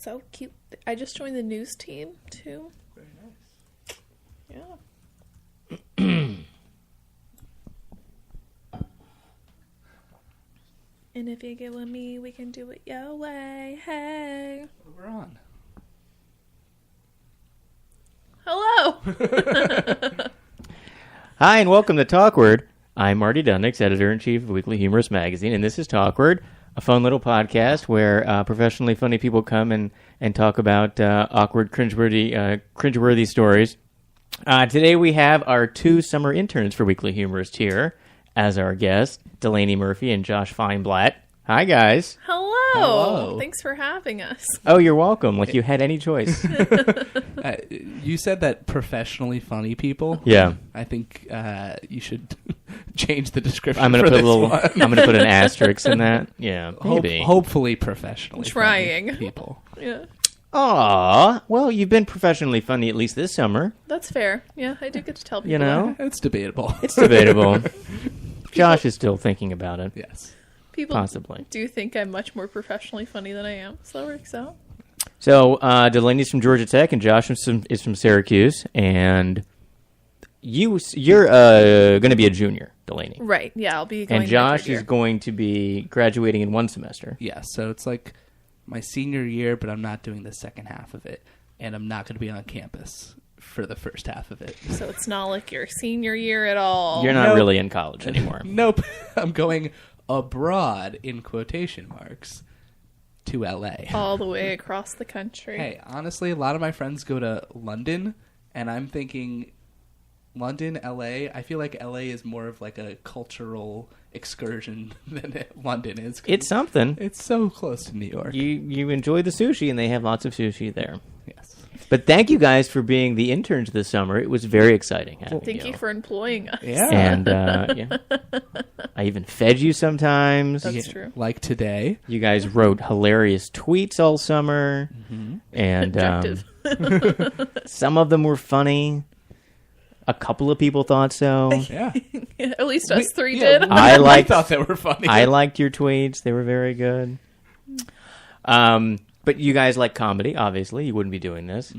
So cute. I just joined the news team, too. Very nice. Yeah. And if you get with me, we can do it your way. Hey. We're on. Hello. Hi, and welcome to Talkward. I'm Marty Dundix, editor-in-chief of Weekly Humorist magazine, and this is Talkward, a fun little podcast where professionally funny people come and talk about awkward, cringeworthy stories. Today we have our two summer interns for Weekly Humorist here as our guests, Delaney Murphy and Josh Feinblatt. Hi, guys. Hello. Hello. Thanks for having us. Oh, you're welcome. Like you had any choice. You said that professionally funny people. Yeah. I think you should change the description. I'm gonna for put this one. I'm gonna put an asterisk in that. Yeah, maybe. Hopefully professionally Trying. funny people. Yeah. Aw, well, you've been professionally funny at least this summer. That's fair. Yeah, I do get to tell people. You know, It's debatable. it's debatable. Josh is still thinking about it. Yes. People Possibly. do think I'm much more professionally funny than I am, so that works out. So Delaney's from Georgia Tech, and Josh is from Syracuse, and you're going to be a junior, Delaney, Right. Yeah, I'll be going. and Josh third year. is going to be graduating in one semester. Yeah. So it's like my senior year, but I'm not doing the second half of it, and I'm not going to be on campus for the first half of it. So it's not like your senior year at all. You're not Nope. really in college anymore. Nope. I'm going abroad in quotation marks to LA. all the way across the country. Hey, honestly, a lot of my friends go to London, and I'm thinking London, LA. I feel like LA is more of like a cultural excursion than London is. 'Cause It's something. it's so close to New York. You enjoy the sushi, and they have lots of sushi there. Yes. But thank you guys for being the interns this summer. It was very exciting having Thank you for employing us. Yeah. And yeah. I even fed you sometimes. That's true. Like today. You guys wrote hilarious tweets all summer, and Objective. some of them were funny. A couple of people thought so. Yeah. At least us three Yeah, did. I thought they were funny. I liked your tweets; they were very good. But you guys like comedy, obviously. You wouldn't be doing this.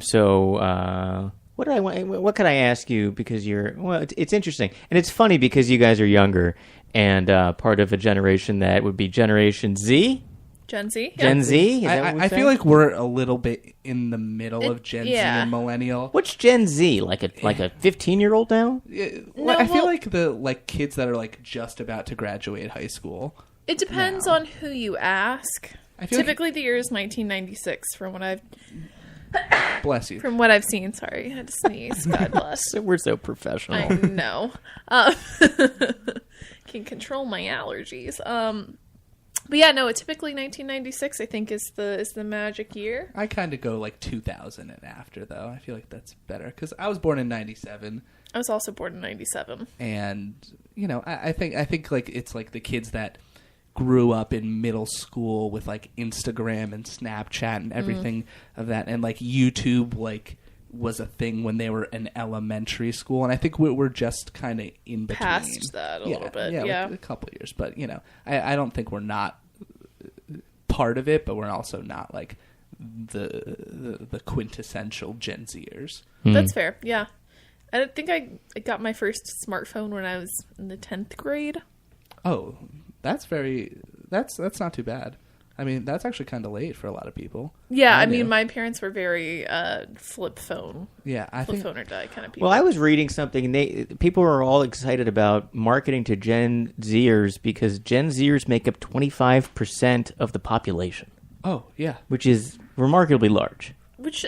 So, what could I ask you? Because it's interesting and it's funny because you guys are younger and part of a generation that would be Generation Z. Gen Z. Yeah. Gen Z. Is that what we I say? feel like we're a little bit in the middle of Gen Z yeah. and millennial. What's Gen Z? Like a 15-year-old now? I feel like the kids that are like just about to graduate high school. It depends on who you ask. I feel like- Typically, the year is 1996 from what Bless you. I've seen. Sorry, I had to sneeze. God bless. We're so professional. I know. Can control my allergies. But yeah, no. Typically 1996, I think, is the magic year. I kind of go like 2000 and after, though. I feel like that's better because I was born in '97, I was also born in 97. and I think like it's like the kids that grew up in middle school with like Instagram and Snapchat and everything of that, and like YouTube like was a thing when they were in elementary school, and I think we're just kind of in between. Past that a little bit, yeah. like a couple years, but I don't think we're not part of it, but we're also not like the quintessential Gen Zers. That's fair. Yeah, I think I got my first smartphone when I was in the 10th grade. Oh, that's not too bad. I mean, that's actually kind of late for a lot of people. Yeah, I knew. mean, my parents were very flip phone or die kind of people. Well, I was reading something, and people are all excited about marketing to Gen Zers because Gen Zers make up 25% of the population, Oh, yeah. which is remarkably large. Which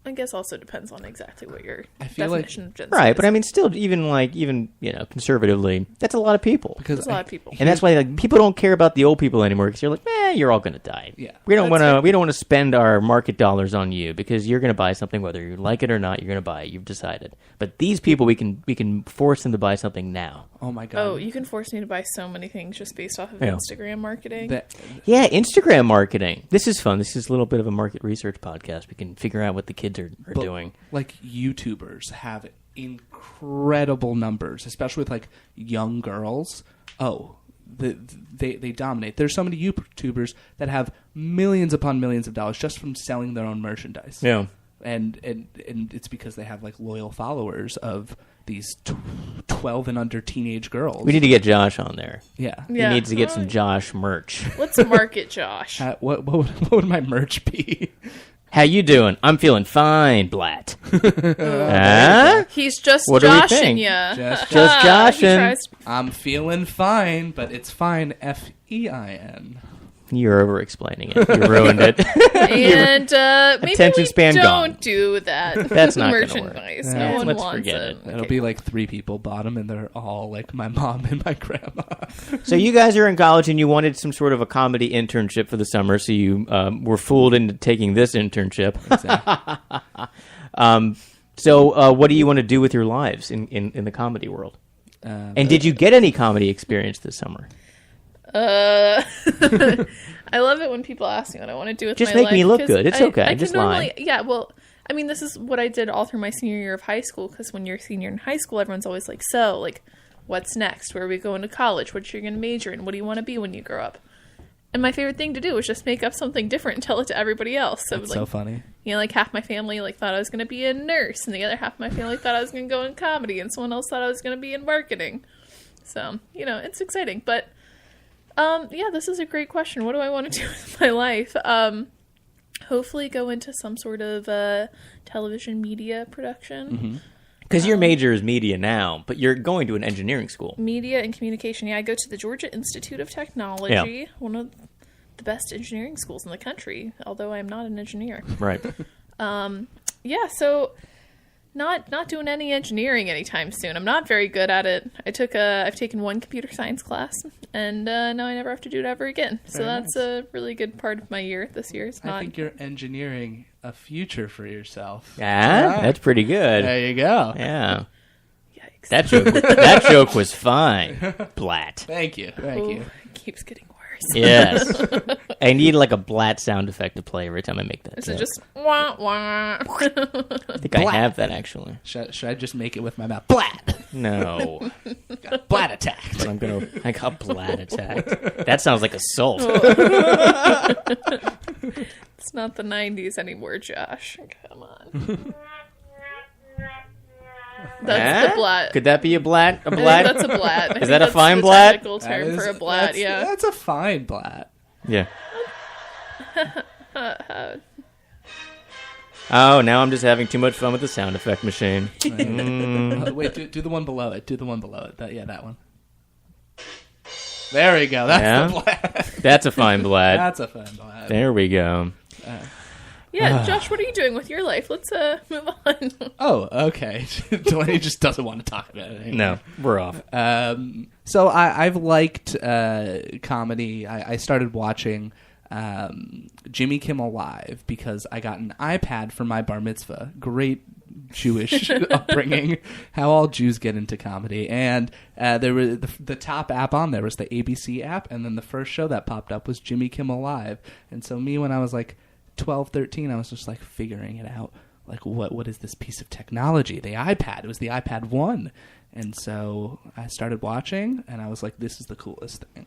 I guess also depends on exactly what your I feel like- definition of Gen Z Right, is. but I mean, still, even conservatively, that's a lot of people. Because There's a lot of people. And that's why people don't care about the old people anymore because you're like, you're all going to die. Yeah. we don't That's want to spend our market dollars on you because you're going to buy something whether you like it or not. You're going to buy it. You've decided. But these people, we can force them to buy something now. Oh my god. Oh, you can force me to buy so many things just based off of Yeah. Instagram marketing. That- Yeah, Instagram marketing. This is fun. This is a little bit of a market research podcast. We can figure out what the kids are but, doing. Like YouTubers have incredible numbers, especially with like young girls. Oh, they dominate. There's so many YouTubers that have millions upon millions of dollars just from selling their own merchandise. Yeah. And it's because they have like loyal followers of these 12 and under teenage girls. We need to get Josh on there. Yeah. He needs to get some Josh merch. Let's market Josh. What would my merch be? How you doing? I'm feeling fine, Blatt. He's just what do we think? joshing ya. Just joshing. I'm feeling fine, but it's fine. F-E-I-N. You're over-explaining it. You ruined it. And maybe Attention we span don't gone. do that. That's not gonna work. merchandise. Yeah, No one let's wants forget it. it. It'll be like 3 people bought them, and they're all like my mom and my grandma. So you guys are in college, and you wanted some sort of a comedy internship for the summer, so you were fooled into taking this internship. Exactly. So what do you want to do with your lives in the comedy world? And did you get any comedy experience this summer? I love it when people ask me what I want to do with Just my life. make me look 'cause good. It's okay. I Just can normally, lie. yeah, well, I mean, this is what I did all through my senior year of high school, because when you're a senior in high school, everyone's always like, so, like, what's next? Where are we going to college? What you're going to major in? What do you want to be when you grow up? And my favorite thing to do was just make up something different and tell it to everybody else. So, That's like, so funny. You know, like half my family like thought I was going to be a nurse, and the other half of my family thought I was going to go in comedy, and someone else thought I was going to be in marketing. So, you know, it's exciting. But, yeah, this is a great question. What do I want to do with my life? Hopefully go into some sort of television media production. Because your major is media now, but you're going to an engineering school. Media and communication. Yeah, I go to the Georgia Institute of Technology, one of the best engineering schools in the country, although I'm not an engineer. Right. Yeah, so not doing any engineering anytime soon. I'm not very good at it. I've taken one computer science class, and now I never have to do it ever again. So Very that's a really good part of my year this year. It's not. I think you're engineering a future for yourself. Yeah, that's pretty good. There you go. Yeah. Yikes. That joke was fine, Blatt. Thank you. Thank you. It keeps getting worse. Yes. I need like a Blatt sound effect to play every time I make that Is joke. it just wah wah? I think I have that actually. Should I just make it with my mouth? Blat! No. Got blat attacked. But I got Blatt attacked. That sounds like assault. It's not the 90s anymore, Josh. Come on. That's the blat. Could that be a Blatt? A I think Blatt? that's a blat. I think that a that's fine the blat? technical term for a blat, yeah. That's a fine blat. Yeah. Oh, now I'm just having too much fun with the sound effect machine. Wait, do the one below it. Do the one below it. That one. There we go. That's the blat. That's a fine Blatt. That's a fine blat. There we go. Yeah, Josh, what are you doing with your life? Let's move on. Oh, okay. Delaney just doesn't want to talk about it anymore. No, we're off. So I've liked comedy. I started watching Jimmy Kimmel Live because I got an iPad for my bar mitzvah. Great Jewish upbringing. How all Jews get into comedy. And there was the top app on there was the ABC app, and then the first show that popped up was Jimmy Kimmel Live. And so me, when I was like 12, 13, I was just like figuring it out. Like, what is this piece of technology? The iPad. It was the iPad 1. And so I started watching, and I was like, this is the coolest thing.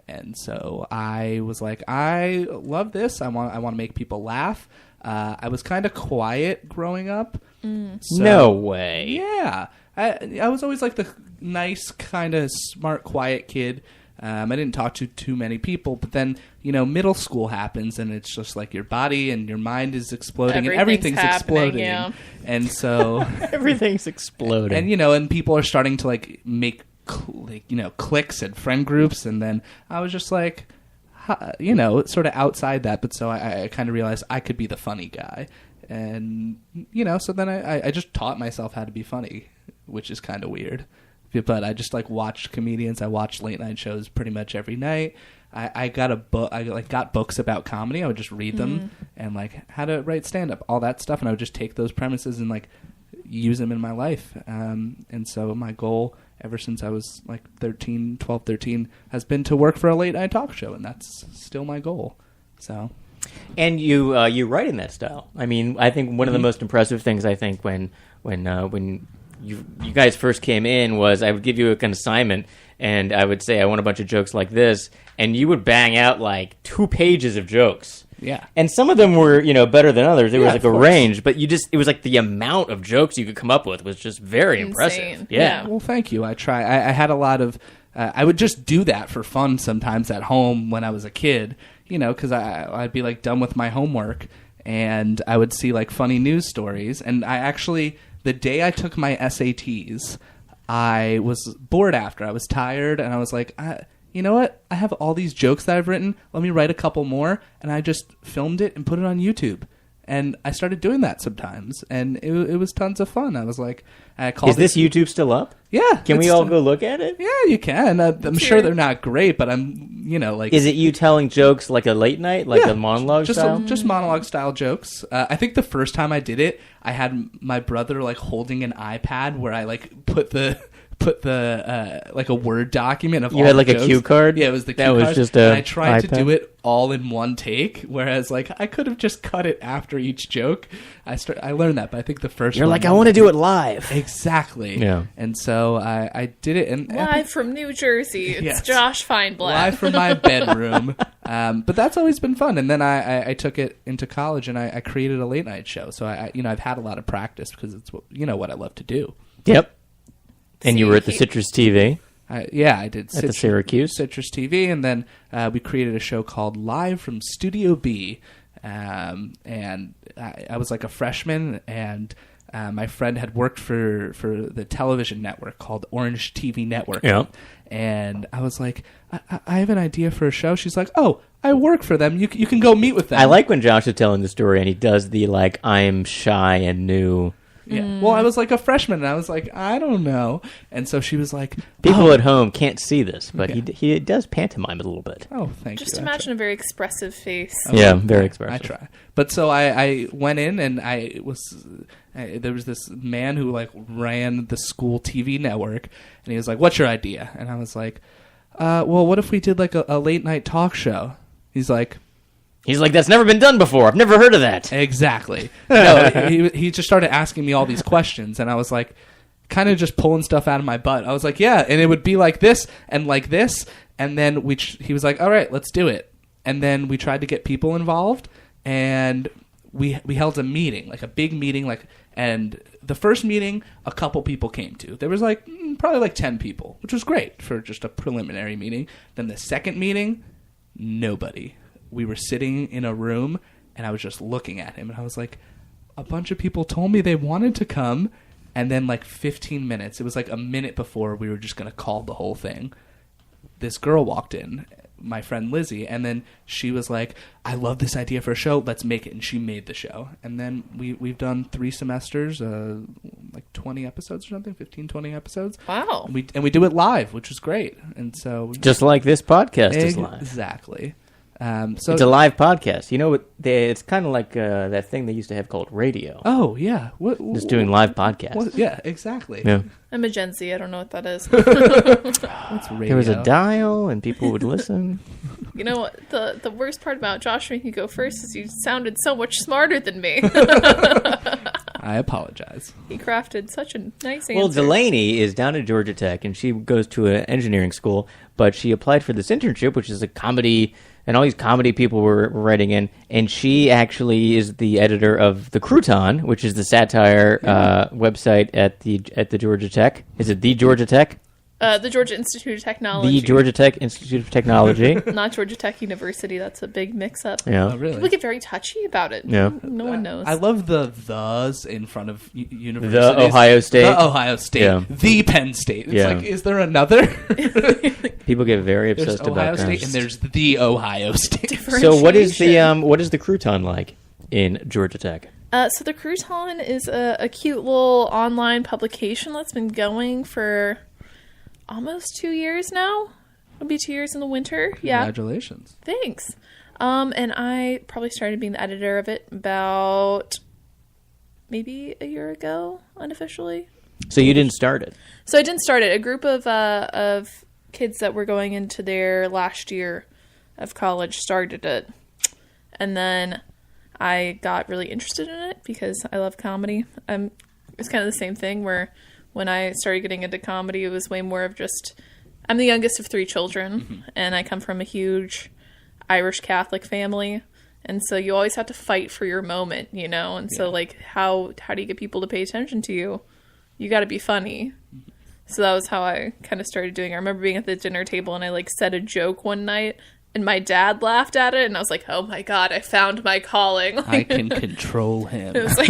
And so I was like, I love this. I want to make people laugh. I was kind of quiet growing up. So, No way. Yeah. I was always like the nice, kind of smart, quiet kid. I didn't talk to too many people, but then, middle school happens, and it's just like your body and your mind is exploding, and everything's exploding. Yeah. And so... Everything's exploding. And, and people are starting to, like, make, cliques and friend groups, and then I was just like, sort of outside that, but so I kind of realized I could be the funny guy. And, so then I just taught myself how to be funny, which is kind of weird. But I just watched comedians. I watched late night shows pretty much every night. I got a book. I got books about comedy. I would just read them and how to write stand up, all that stuff. And I would just take those premises and use them in my life. And so my goal ever since I was 12, 13 has been to work for a late night talk show, and that's still my goal. So. And you write in that style. I mean, I think one of the most impressive things when you guys first came in was I would give you an assignment and I would say I want a bunch of jokes like this, and you would bang out like 2 pages of jokes. Yeah. And some of them were, better than others. There was like a course. range, but it was like the amount of jokes you could come up with was just very impressive. Yeah. Well, thank you. I try. I had a lot of. I would just do that for fun sometimes at home when I was a kid. Because I'd be like done with my homework, and I would see like funny news stories. And I actually, the day I took my SATs, I was bored after. I was tired, and I was like, you know what? I have all these jokes that I've written. Let me write a couple more. And I just filmed it and put it on YouTube. And I started doing that sometimes. And it was tons of fun. I was like, I called Is this YouTube still up? Yeah. Can we all go look at it? Yeah, you can. I'm sure they're not great, but I'm, like... Is it you telling jokes like a late night? Like a monologue style? Just monologue style jokes. I think the first time I did it, I had my brother like holding an iPad where I like put the like a Word document of all You had like the a jokes. cue card? Yeah, it was the cue That was card. just and a I tried to iPad? do it all in one take, whereas like I could have just cut it after each joke. I learned that, but I think the first You're one, like, I want to do it live. Exactly. Yeah. And so I did it and Live from New Jersey, it's Yes. Josh Feinblatt. live from my bedroom. But that's always been fun. And then I took it into college and I created a late night show. So I've had a lot of practice because it's what I love to do. Yep. And you See, were at the Citrus TV I did at the Syracuse. Citrus TV, and then we created a show called Live from Studio B. And I was like a freshman, and my friend had worked for the television network called Orange TV Network. Yeah. And I was like, I have an idea for a show. She's like, oh, I work for them. You can go meet with them. I like when Josh is telling the story and he does the like, I'm shy and new. Yeah. Well, I was like a freshman, and I was like, I don't know. And so she was like, People at home can't see this, but he does pantomime a little bit. oh, thank Just you. imagine a very expressive face. Yeah, very expressive. I try. But so I went in, and there was this man who like ran the school TV network, and he was like, what's your idea? And I was like, well, what if we did like a late night talk show? He's like, that's never been done before. I've never heard of that. exactly. No, he just started asking me all these questions, and I was like, kind of just pulling stuff out of my butt. I was like, yeah, and it would be like this, and then he was like, all right, let's do it. And then we tried to get people involved, and we held a meeting, like a big meeting, and the first meeting, a couple people came to. There was like probably like 10 people, which was great for just a preliminary meeting. Then the second meeting, nobody. We were sitting in a room, and I was just looking at him, and I was like, a bunch of people told me they wanted to come, and then like 15 minutes, it was like a minute before we were just going to call the whole thing, this girl walked in, my friend Lizzie, and then she was like, I love this idea for a show, let's make it. And she made the show. And then we've done 3 semesters, like 20 episodes or something, 15, 20 episodes. Wow. And we do it live, which is great. And so Just like this podcast is live. Exactly. So it's a live podcast. It's kind of like that thing they used to have called radio. Oh, yeah. Just doing live podcasts. Yeah, exactly. Yeah. I'm a Gen Z. I don't know what that is. What's radio? There was a dial, and people would listen. You know what? The worst part about Josh making you go first is you sounded so much smarter than me. I apologize. He crafted such a nice answer. Well, Delaney is down at Georgia Tech, and she goes to an engineering school, but she applied for this internship, which is a comedy, and all these comedy people were writing in, and she actually is the editor of The Crouton, which is the satire website at the Georgia Tech. Is it the Georgia Tech? The Georgia Institute of Technology. The Georgia Tech Institute of Technology. Not Georgia Tech University. That's a big mix-up. Yeah. Oh, really? People get very touchy about it. Yeah. No one knows. I love thes in front of universities. The Ohio State. The Ohio State. Yeah. The Penn State. It's Yeah. like, is there another? People get very There's obsessed Ohio about State that. and there's the Ohio State. So what is the Crouton like in Georgia Tech? So the Crouton is a cute little online publication that's been going for almost 2 years now. It'll be 2 years in the winter. Yeah. Congratulations. Thanks. And I probably started being the editor of it about maybe a year ago, unofficially. So you didn't start it? So I didn't start it. A group of kids that were going into their last year of college started it. And then I got really interested in it because I love comedy. It's kind of the same thing where when I started getting into comedy, it was way more of just I'm the youngest of 3 children, and I come from a huge Irish Catholic family. And so you always have to fight for your moment, you know? And so, like, how do you get people to pay attention to you? You got to be funny. So that was how I kind of started doing it. I remember being at the dinner table, and I, like, said a joke one night, and my dad laughed at it, and I was like, oh, my God, I found my calling. Like, I can control him. it was like,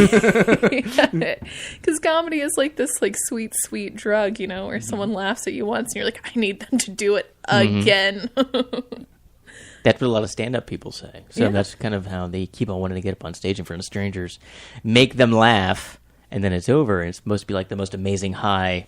because comedy is like this, like, sweet, sweet drug, you know, where someone laughs at you once, and you're like, I need them to do it again. That's what a lot of stand-up people say. So that's kind of how they keep on wanting to get up on stage in front of strangers, make them laugh, and then it's over. And it's supposed to be like the most amazing high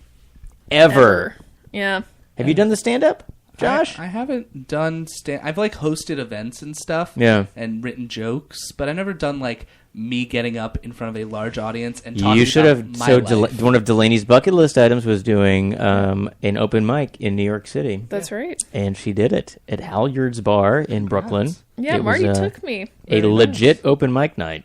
ever. Yeah. Have you done the stand-up, Josh? I haven't done I've like hosted events and stuff. Yeah. And written jokes, but I've never done like me getting up in front of a large audience and talking You should about have. my So life. one of Delaney's bucket list items was doing an open mic in New York City. That's right. And she did it at Halyard's Bar in Brooklyn. Yeah, It Marty was, took me. a Very legit open mic night.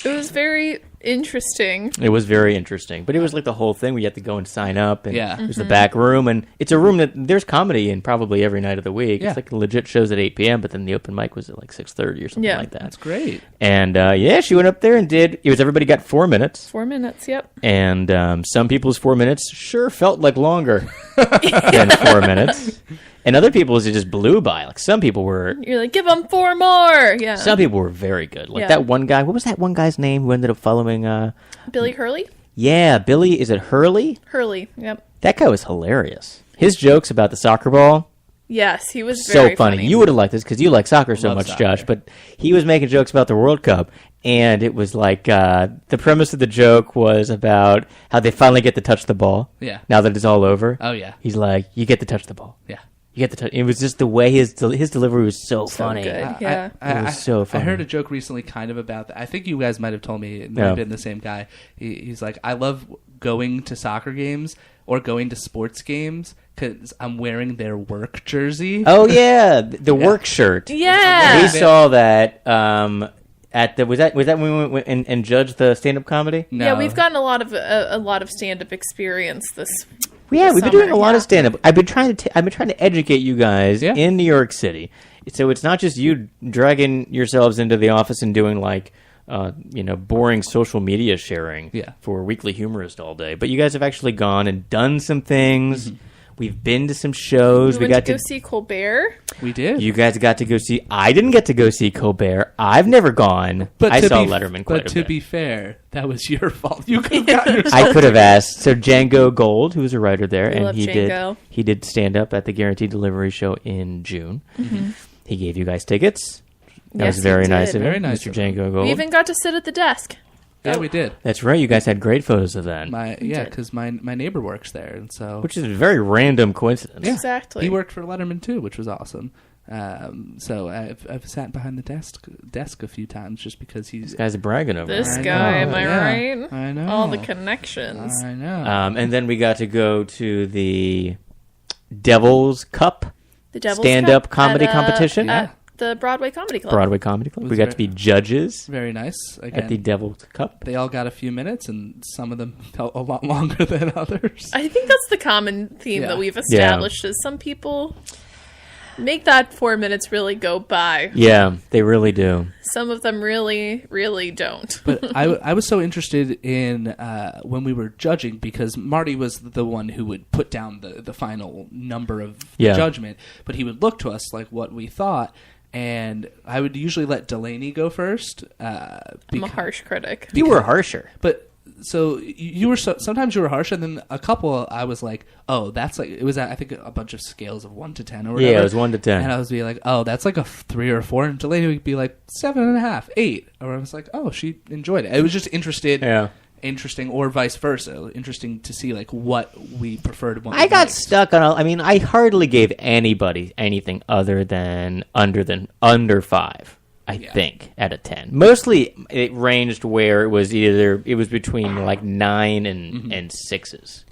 It was very interesting. It was very interesting, but it was like the whole thing where you have to go and sign up, and Yeah. there's the back room, and it's a room that there's comedy in probably every night of the week. Yeah. It's like legit shows at 8 p.m., but then the open mic was at like 6:30 or something Yeah. like that. That's great. And she went up there and did. It was everybody got 4 minutes, 4 minutes, yep. and some people's 4 minutes sure felt like longer than 4 minutes, and other people's it just blew by. Like some people were. You're like, give them 4 more. Yeah. Some people were very good. Like Yeah. that one guy. What was that one guy's name who ended up following? Billy Hurley? Yeah, Billy. Is it Hurley? Hurley, yep. That guy was hilarious. His jokes about the soccer ball, Yes, he was so very funny. You would have liked this because you like soccer so Love much, soccer. Josh. But he was making jokes about the World Cup, and it was like the premise of the joke was about how they finally get to touch the ball. Yeah. Now that it's all over. Oh yeah. He's like, you get to touch the ball. Yeah. You get to touch. It was just the way his delivery was so So funny. good. Yeah. It was so funny. I heard a joke recently kind of about that. I think you guys might have told me it might Yeah. have been the same guy. He's like, I love going to soccer games or going to sports games because I'm wearing their work jersey. Oh yeah, the work shirt. Yeah. We saw that at the was that when we went and judged the stand up comedy? No. Yeah, we've gotten a lot of stand-up experience this Yeah, we've been doing a summer, lot yeah. of stand up. I've been trying to educate you guys Yeah. in New York City. So it's not just you dragging yourselves into the office and doing like boring social media sharing Yeah. for Weekly Humorist all day, but you guys have actually gone and done some things. We've been to some shows. We went to go see Colbert. We did. You guys got to go see. I didn't get to go see Colbert. I've never gone. I saw Letterman quite But a to bit. be fair, that was your fault. You could have gotten yourself. I could have asked. So Django Gold, who was a writer there, and love he Django. did stand up at the Guaranteed Delivery show in June. He gave you guys tickets. That Yes, was very he nice did. of him, Very nice Mr. of him. Django Gold. We even got to sit at the desk. Yeah, we did. That's right. You guys had great photos of that, Yeah, did. because my neighbor works there, and so which is a very random coincidence. Yeah. Exactly. he worked for Letterman too, which was awesome. So I've sat behind the desk a few times just because he's. This guy's bragging over This it. I guy, know, am I yeah. right? I know. All the connections. I know. And then we got to go to the Devil's Cup The Devil's stand-up Cup comedy at, competition. at the Broadway Comedy Club. Broadway Comedy Club. Was We got very- to be judges Very nice. Again, at the Devil's Cup. they all got a few minutes, and some of them felt a lot longer than others. I think that's the common theme Yeah. that we've established is some people make that 4 minutes really go by. Yeah, they really do. Some of them really, really don't. But I was so interested in when we were judging because Marty was the one who would put down the final number of Yeah. judgment, but he would look to us like what we thought, and I would usually let Delaney go first. I'm a harsh critic. You were harsher. But so you were sometimes you were harsh, and then a couple I was like, oh, that's like it was I think a bunch of scales of 1 to 10 or whatever. Yeah, it was 1 to 10. And I was be like, oh, that's like a 3 or 4, and Delaney would be like 7.5, 8, or I was like, oh, she enjoyed it. It was just interesting, or vice versa. Interesting to see like what we preferred. What I we got liked. stuck on. I hardly gave anybody anything other than under 5. I think out of 10. Mostly it ranged where it was between like 9 and 6s.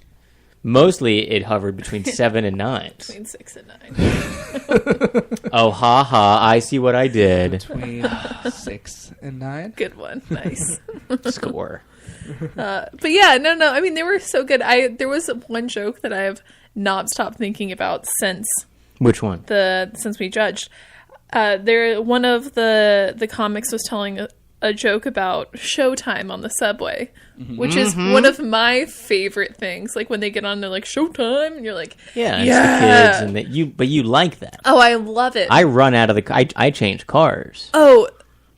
Mostly it hovered between 7 and 9s. Between 6 and 9. Oh, ha ha! I see what I did. Between 6 and 9. Good one. Nice. Score. But yeah, no. I mean, they were so good. There was one joke that I have not stopped thinking about since Which one? since we judged. One of the comics was telling a joke about Showtime on the subway, which is one of my favorite things. Like when they get on, they're like Showtime, and you're like, Yeah, yeah. it's the kids, but you like that. Oh, I love it. I run out of the. I change cars. Oh,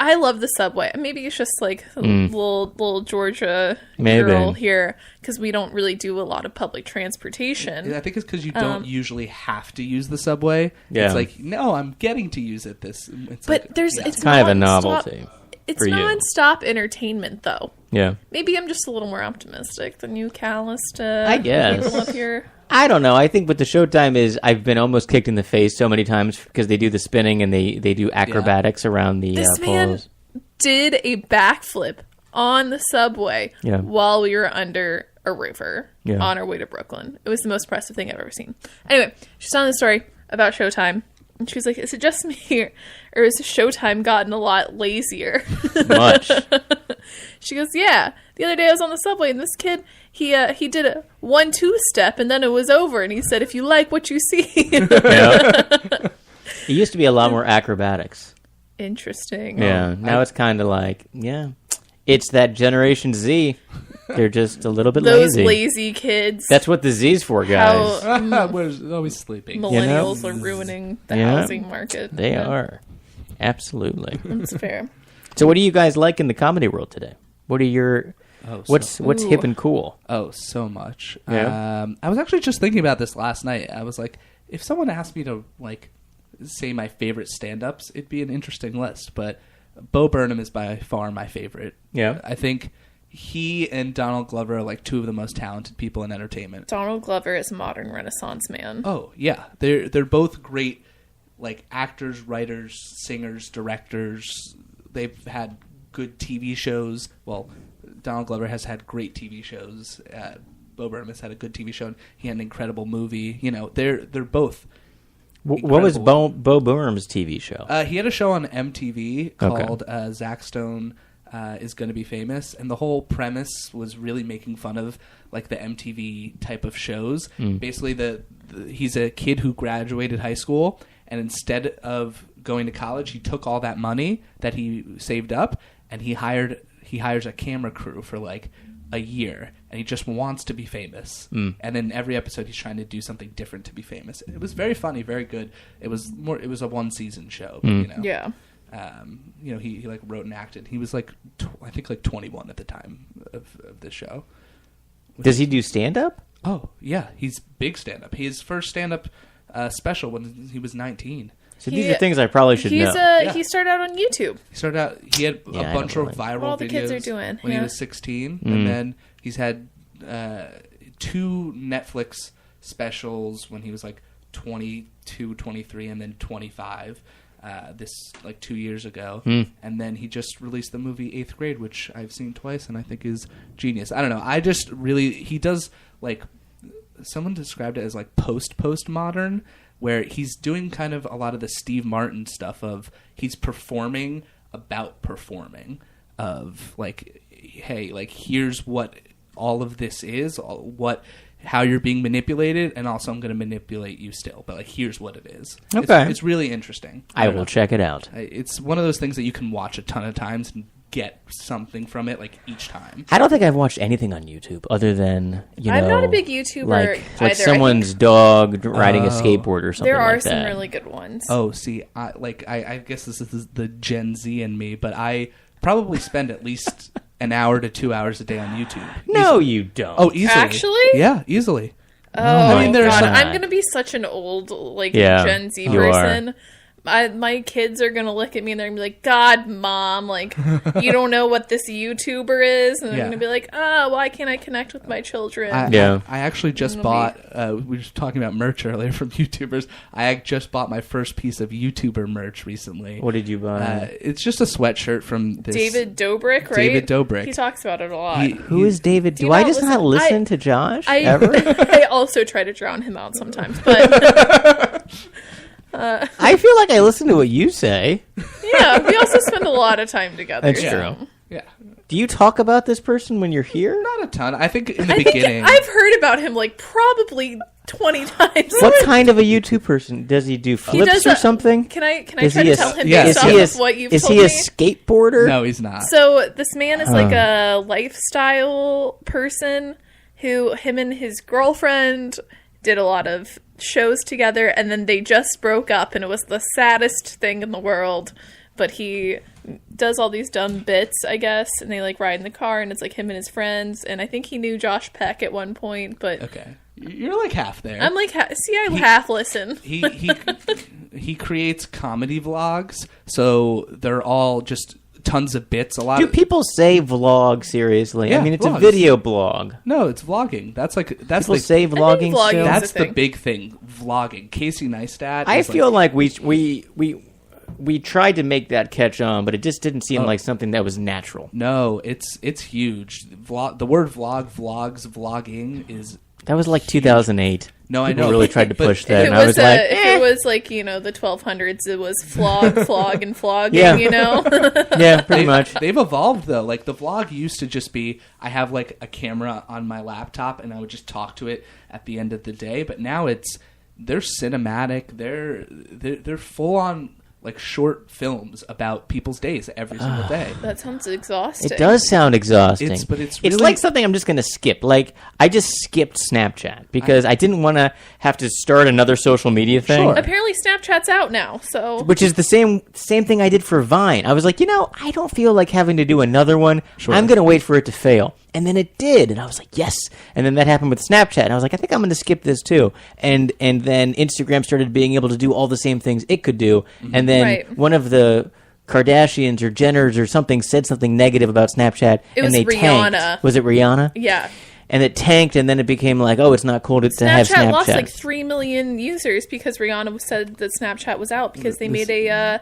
I love the subway. Maybe it's just like a little Georgia girl here because we don't really do a lot of public transportation. I think it's because you don't usually have to use the subway. Yeah. It's like, no, I'm getting to use it. It's But like, it's Kind of a non-stop- novelty. It's for you. non-stop entertainment, though. Yeah. Maybe I'm just a little more optimistic than you, Callista. I guess. People up here. I don't know. I think with the Showtime is I've been almost kicked in the face so many times because they do the spinning and they do acrobatics around the This man poles. did a backflip on the subway Yeah. while we were under a river Yeah. on our way to Brooklyn. It was the most impressive thing I've ever seen. Anyway, she's telling the story about Showtime. And she was like, is it just me or has Showtime gotten a lot lazier? Much. She goes, yeah. The other day I was on the subway and this kid, he did a 1-2 step and then it was over. And he said, if you like what you see. Yeah. It used to be a lot more acrobatics. Interesting. Yeah. Now it's kind of like, it's that Generation Z. They're just a little bit Those lazy. lazy kids. That's what the Z's for, guys. we're always sleeping. Millennials are ruining the housing market. They are. Absolutely. That's fair. So what do you guys like in the comedy world today? What are your... what's hip and cool? Oh, so much. Yeah. I was actually just thinking about this last night. I was like, if someone asked me to like say my favorite stand-ups, it'd be an interesting list. But Bo Burnham is by far my favorite. Yeah. I think he and Donald Glover are like two of the most talented people in entertainment. Donald Glover is a modern Renaissance man. Oh yeah, they're both great, like actors, writers, singers, directors. They've had good TV shows. Well, Donald Glover has had great TV shows. Bo Burnham has had a good TV show. And he had an incredible movie. You know, they're both. What was Bo Burnham's TV show? He had a show on MTV called Zach Stone is Going to Be Famous, and the whole premise was really making fun of like the MTV type of shows. Basically, he's a kid who graduated high school, and instead of going to college, he took all that money that he saved up, and he hires a camera crew for like a year, and he just wants to be famous. And in every episode, he's trying to do something different to be famous. It was very funny, very good. It was a 1-season show, but, you know. Yeah. You know, he like wrote and acted. He was like, I think like 21 at the time of this show. Does he do stand-up? Oh, yeah. He's big stand-up. His first stand-up special when he was 19. So these are things I probably should know. He started out on YouTube. He had a bunch of viral all the videos kids are doing, when he was 16. And then he's had 2 Netflix specials when he was like 22, 23, and then 25. This like 2 years ago, and then he just released the movie 8th Grade, which I've seen twice and I think is genius. I don't know. I just really he does like someone described it as like postmodern, where he's doing kind of a lot of the Steve Martin stuff of he's performing about performing of like, hey, like here's what all of this is, how you're being manipulated, and also I'm going to manipulate you still. But like, here's what it is. Okay, it's really interesting. I will check it out. It's one of those things that you can watch a ton of times and get something from it, like each time. I don't think I've watched anything on YouTube other than I'm not a big YouTuber like either. someone's dog riding a skateboard or something. There are like some that. really good ones. Oh, see, I guess this is the Gen Z in me, but I probably spend at least an hour to 2 hours a day on YouTube. No, you don't. Oh, easily. Actually? Yeah, easily. Oh, I mean, there's God. some- I'm going to be such an old, like, Yeah, Gen Z you person. My kids are going to look at me and they're going to be like, God, Mom, like, you don't know what this YouTuber is? And I'm Yeah. going to be like, oh, why can't I connect with my children? I actually just bought, we were talking about merch earlier from YouTubers. I just bought my first piece of YouTuber merch recently. What did you buy? It's just a sweatshirt from this... David Dobrik, right? David Dobrik. He talks about it a lot. Who is David? Do Do you I not just not listen to Josh ever? I also try to drown him out sometimes, but... I feel like I listen to what you say. Yeah, we also spend a lot of time together. That's true. Yeah. Do you talk about this person when you're here? Not a ton. I think in the I beginning. think I've heard about him like probably 20 times. What kind of a YouTube person does he do? Flips does or something? Can I Is try he to a- tell him yeah, based is off of what you've Is told he a me? skateboarder? No, he's not. So this man is like a lifestyle person who him and his girlfriend did a lot of shows together, and then they just broke up, and it was the saddest thing in the world. But he does all these dumb bits, I guess, and they like ride in the car, and it's like him and his friends. And I think he knew Josh Peck at one point, but Okay, you're like half there. I'm like, I half listen. He creates comedy vlogs, so they're all just tons of bits. A lot Do of people say vlog seriously? Yeah, I mean, it's vlogs. a video blog. No, it's vlogging. That's People the say vlogging vlogging still? is that's a the thing. big thing. Vlogging. Casey Neistat. I is feel like we tried to make that catch on, but it just didn't seem like something that was natural. no, it's huge. The word vlog, vlogs, vlogging is. That was like 2008. No, I People know. really tried to But push If that, it and I was, was like, if it was like, you know, the 1200s, it was flog, and flogging, Yeah. you know? yeah, pretty much. They've evolved though. Like the vlog used to just be I have like a camera on my laptop and I would just talk to it at the end of the day. But now they're cinematic. They're full on like short films about people's days every single day. That sounds exhausting. It does sound exhausting. It's It's really- like something I'm just going to skip. Like, I just skipped Snapchat because I didn't want to have to start another social media thing. Sure. Apparently Snapchat's out now, so... Which is the same thing I did for Vine. I was like, I don't feel like having to do another one. Sure. I'm going to wait for it to fail. And then it did, and I was like, yes. And then that happened with Snapchat, and I was like, I think I'm going to skip this too. And then Instagram started being able to do all the same things it could do. And then Right. one of the Kardashians or Jenners or something said something negative about Snapchat, It was and they Rihanna. tanked. Was it Rihanna? Yeah. And it tanked, and then it became like, oh, it's not cool to have Snapchat Snapchat. lost like 3 million users because Rihanna said that Snapchat was out because they made a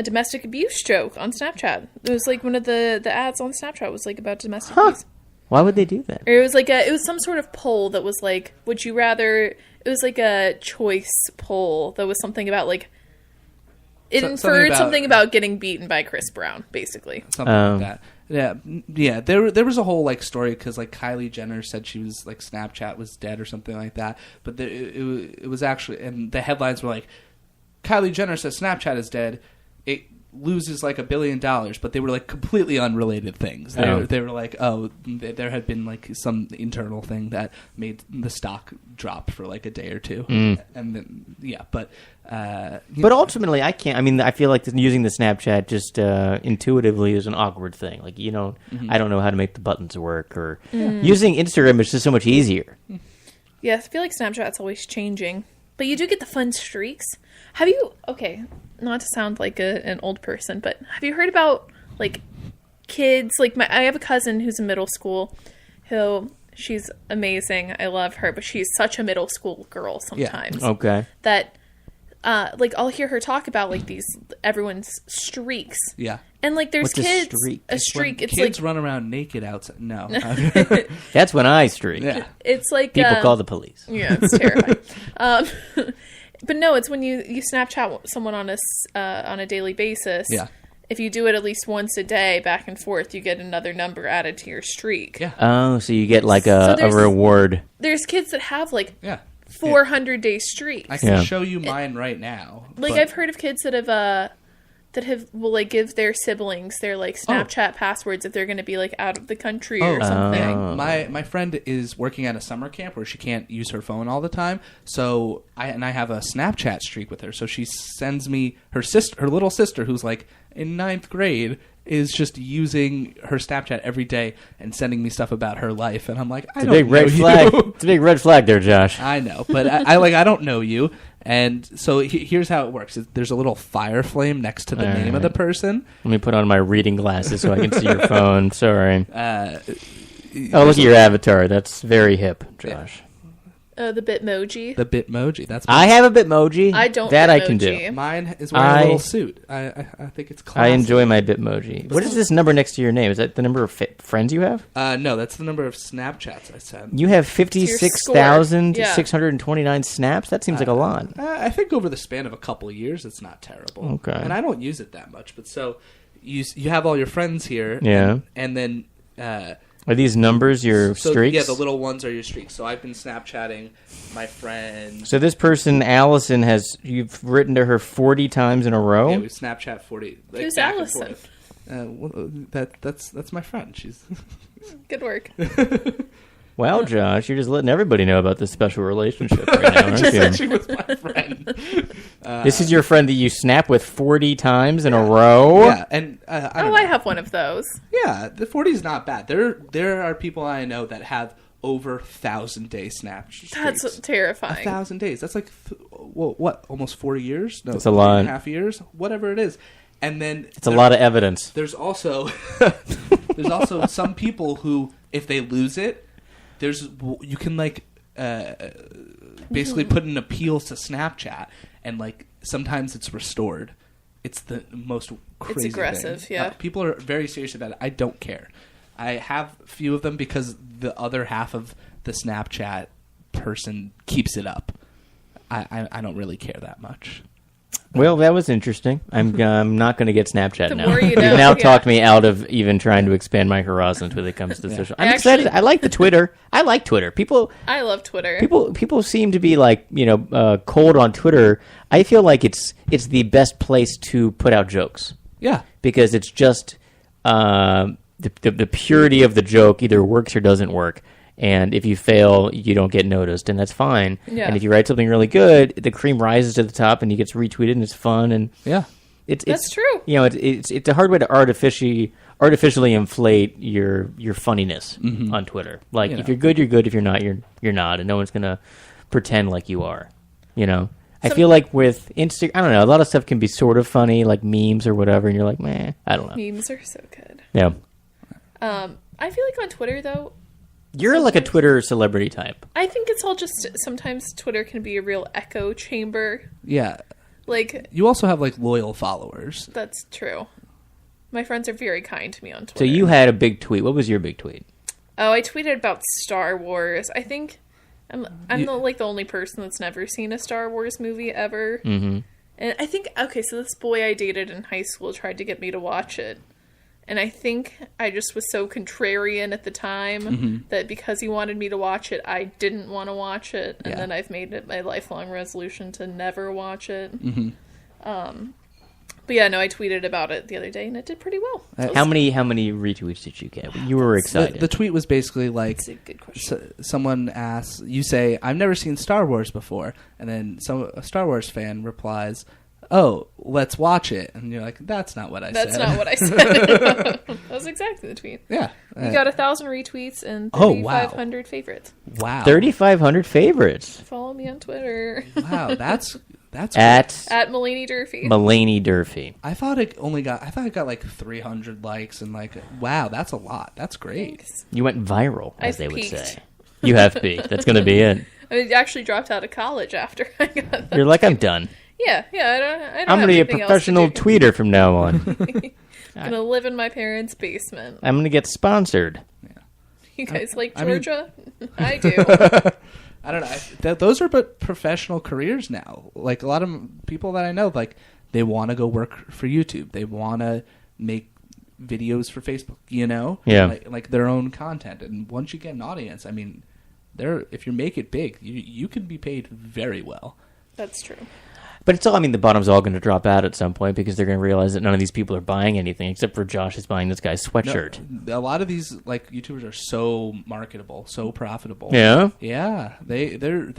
domestic abuse joke on Snapchat. It was like one of the ads on Snapchat was like about domestic abuse. Why would they do that? Or it was like it was some sort of poll that was like, would you rather? It was like a choice poll that was something about like it inferred something about getting beaten by Chris Brown, basically. Something like that. Yeah. There was a whole like story because like Kylie Jenner said she was like Snapchat was dead or something like that. But it was actually, and the headlines were like, Kylie Jenner says Snapchat is dead. It loses like $1 billion, but they were like completely unrelated things. They were like, oh, there had been like some internal thing that made the stock drop for like a day or two, and then But ultimately, I can't. I mean, I feel like using the Snapchat just intuitively is an awkward thing. Like, I don't know how to make the buttons work, or using Instagram is just so much easier. Yeah, I feel like Snapchat's always changing. But you do get the fun streaks. Have you... Okay, not to sound like an old person, but have you heard about, like, kids? Like, I have a cousin who's in middle school who... She's amazing. I love her, but she's such a middle school girl sometimes. Oh. Okay. That, like, I'll hear her talk about, like, everyone's streaks. yeah. And, like, there's What's a kids... streak? A streak, it's Kids like... run around naked outside. No. That's when I streak. Yeah. It's like... People call the police. Yeah, it's terrifying. But no, it's when you Snapchat someone on a daily basis. Yeah. If you do it at least once a day, back and forth, you get another number added to your streak. Yeah. Oh, so you get like So a there's- reward. There's kids that have like Yeah. 400-day streaks. I can Yeah. show you mine right now. Like but- I've heard of kids that will like give their siblings their like Snapchat passwords if they're going to be like out of the country or something. My friend is working at a summer camp where she can't use her phone all the time. So I have a Snapchat streak with her. So she sends me her little sister, who's like in 9th grade, is just using her Snapchat every day and sending me stuff about her life. And I'm like, It's a big red flag. It's a big red flag there, Josh. I know, but I don't know you. And so here's how it works. There's a little fire flame next to the name of the person. Let me put on my reading glasses so I can see your phone. Sorry. Uh, Oh, look at your avatar. That's very hip, Josh. The Bitmoji. The Bitmoji. That's I have a Bitmoji. I don't That I Bitmoji. can do. mine is wearing a little suit. I think it's classic. I enjoy my Bitmoji. What is this number next to your name? Is that the number of friends you have? No, that's the number of Snapchats I sent. You have score. 56,629 snaps? That seems like a lot. I think over the span of a couple of years, it's not terrible. Okay. And I don't use it that much, but so you have all your friends here. Yeah. And then Are these numbers your streaks? Yeah, the little ones are your streaks. So I've been Snapchatting my friends. So this person, Allison, you've written to her 40 times in a row? Yeah, we Snapchat 40. Like, Who's back and Allison? forth. That's my friend. She's Good work. Wow, Josh, you're just letting everybody know about this special relationship right now, aren't you? she was my friend. This is your friend that you snap with 40 times in a row? Yeah, and I don't know. I have one of those. Yeah, the 40 is not bad. There are people I know that have over 1,000-day snap streaks. That's terrifying. 1,000 days. That's like what? Almost 4 years? No, That's a lot. 3.5 years. Whatever it is. And then It's a lot of evidence. There's also some people who, if they lose it, you can like basically put in appeals to Snapchat, and like sometimes it's restored. It's the most crazy. It's aggressive, thing. yeah. People are very serious about it. I don't care. I have a few of them because the other half of the Snapchat person keeps it up. I don't really care that much. Well, that was interesting. I'm not going to get Snapchat The now. more you You've know, now yeah. talked me out of even trying to expand my horizons when it comes to social. I'm Actually- excited. I like the Twitter. I like Twitter. I love Twitter. People seem to be like, cold on Twitter. I feel like it's the best place to put out jokes Yeah. because it's just the purity of the joke either works or doesn't work. And if you fail, you don't get noticed, and that's fine. Yeah. And if you write something really good, the cream rises to the top, and he gets retweeted, and it's fun. And Yeah. That's true. It's a hard way to artificially inflate your funniness on Twitter. Like if you're good, you're good. If you're not, you're not, and no one's gonna pretend like you are. I feel like with Instagram, I don't know, a lot of stuff can be sort of funny, like memes or whatever, and you're like, meh, I don't know. Memes are so good. Yeah, I feel like on Twitter, though, you're like a Twitter celebrity type. I think it's all just sometimes Twitter can be a real echo chamber. Yeah. Like, You also have like loyal followers. that's true. My friends are very kind to me on Twitter. So you had a big tweet. What was your big tweet? Oh, I tweeted about Star Wars. I think I'm the only person that's never seen a Star Wars movie ever. Mm-hmm. And I think, okay, so this boy I dated in high school tried to get me to watch it. And I think I just was so contrarian at the time that because he wanted me to watch it, I didn't want to watch it. And then I've made it my lifelong resolution to never watch it. But yeah, no, I tweeted about it the other day, and it did pretty well. How many retweets did you get? You were excited. The tweet was basically like, That's a good question. someone asks, you say, "I've never seen Star Wars before," and then a Star Wars fan replies, "Oh, let's watch it," and you're like, "That's not what I said." That's not what I said. That was exactly the tweet. Yeah, We got 1,000 retweets and Oh, wow. 3,500 favorites. wow, 3,500 favorites Follow me on Twitter Wow, that's at at Mulaney Durfee. Mulaney Durfee. I thought it got like 300 likes, and like, wow, that's a lot. That's great. Thanks. You went viral, as I've they would peaked. say. You have peaked. That's going to be it. I actually dropped out of college after I got that. You're like, I'm done. Yeah. I don't I'm have going to be a anything else professional to do. tweeter from now on. I'm going to live in my parents' basement. I'm going to get sponsored. You guys like I mean- Georgia? I do. I don't know. Those are but professional careers now. Like a lot of people that I know, like they want to go work for YouTube. They want to make videos for Facebook. Yeah. like their own content. And once you get an audience, I mean, if you make it big, you can be paid very well. That's true. But the bottom's all going to drop out at some point because they're going to realize that none of these people are buying anything except for Josh is buying this guy's sweatshirt. No, a lot of these like YouTubers are so marketable, so profitable. Yeah? Yeah, they're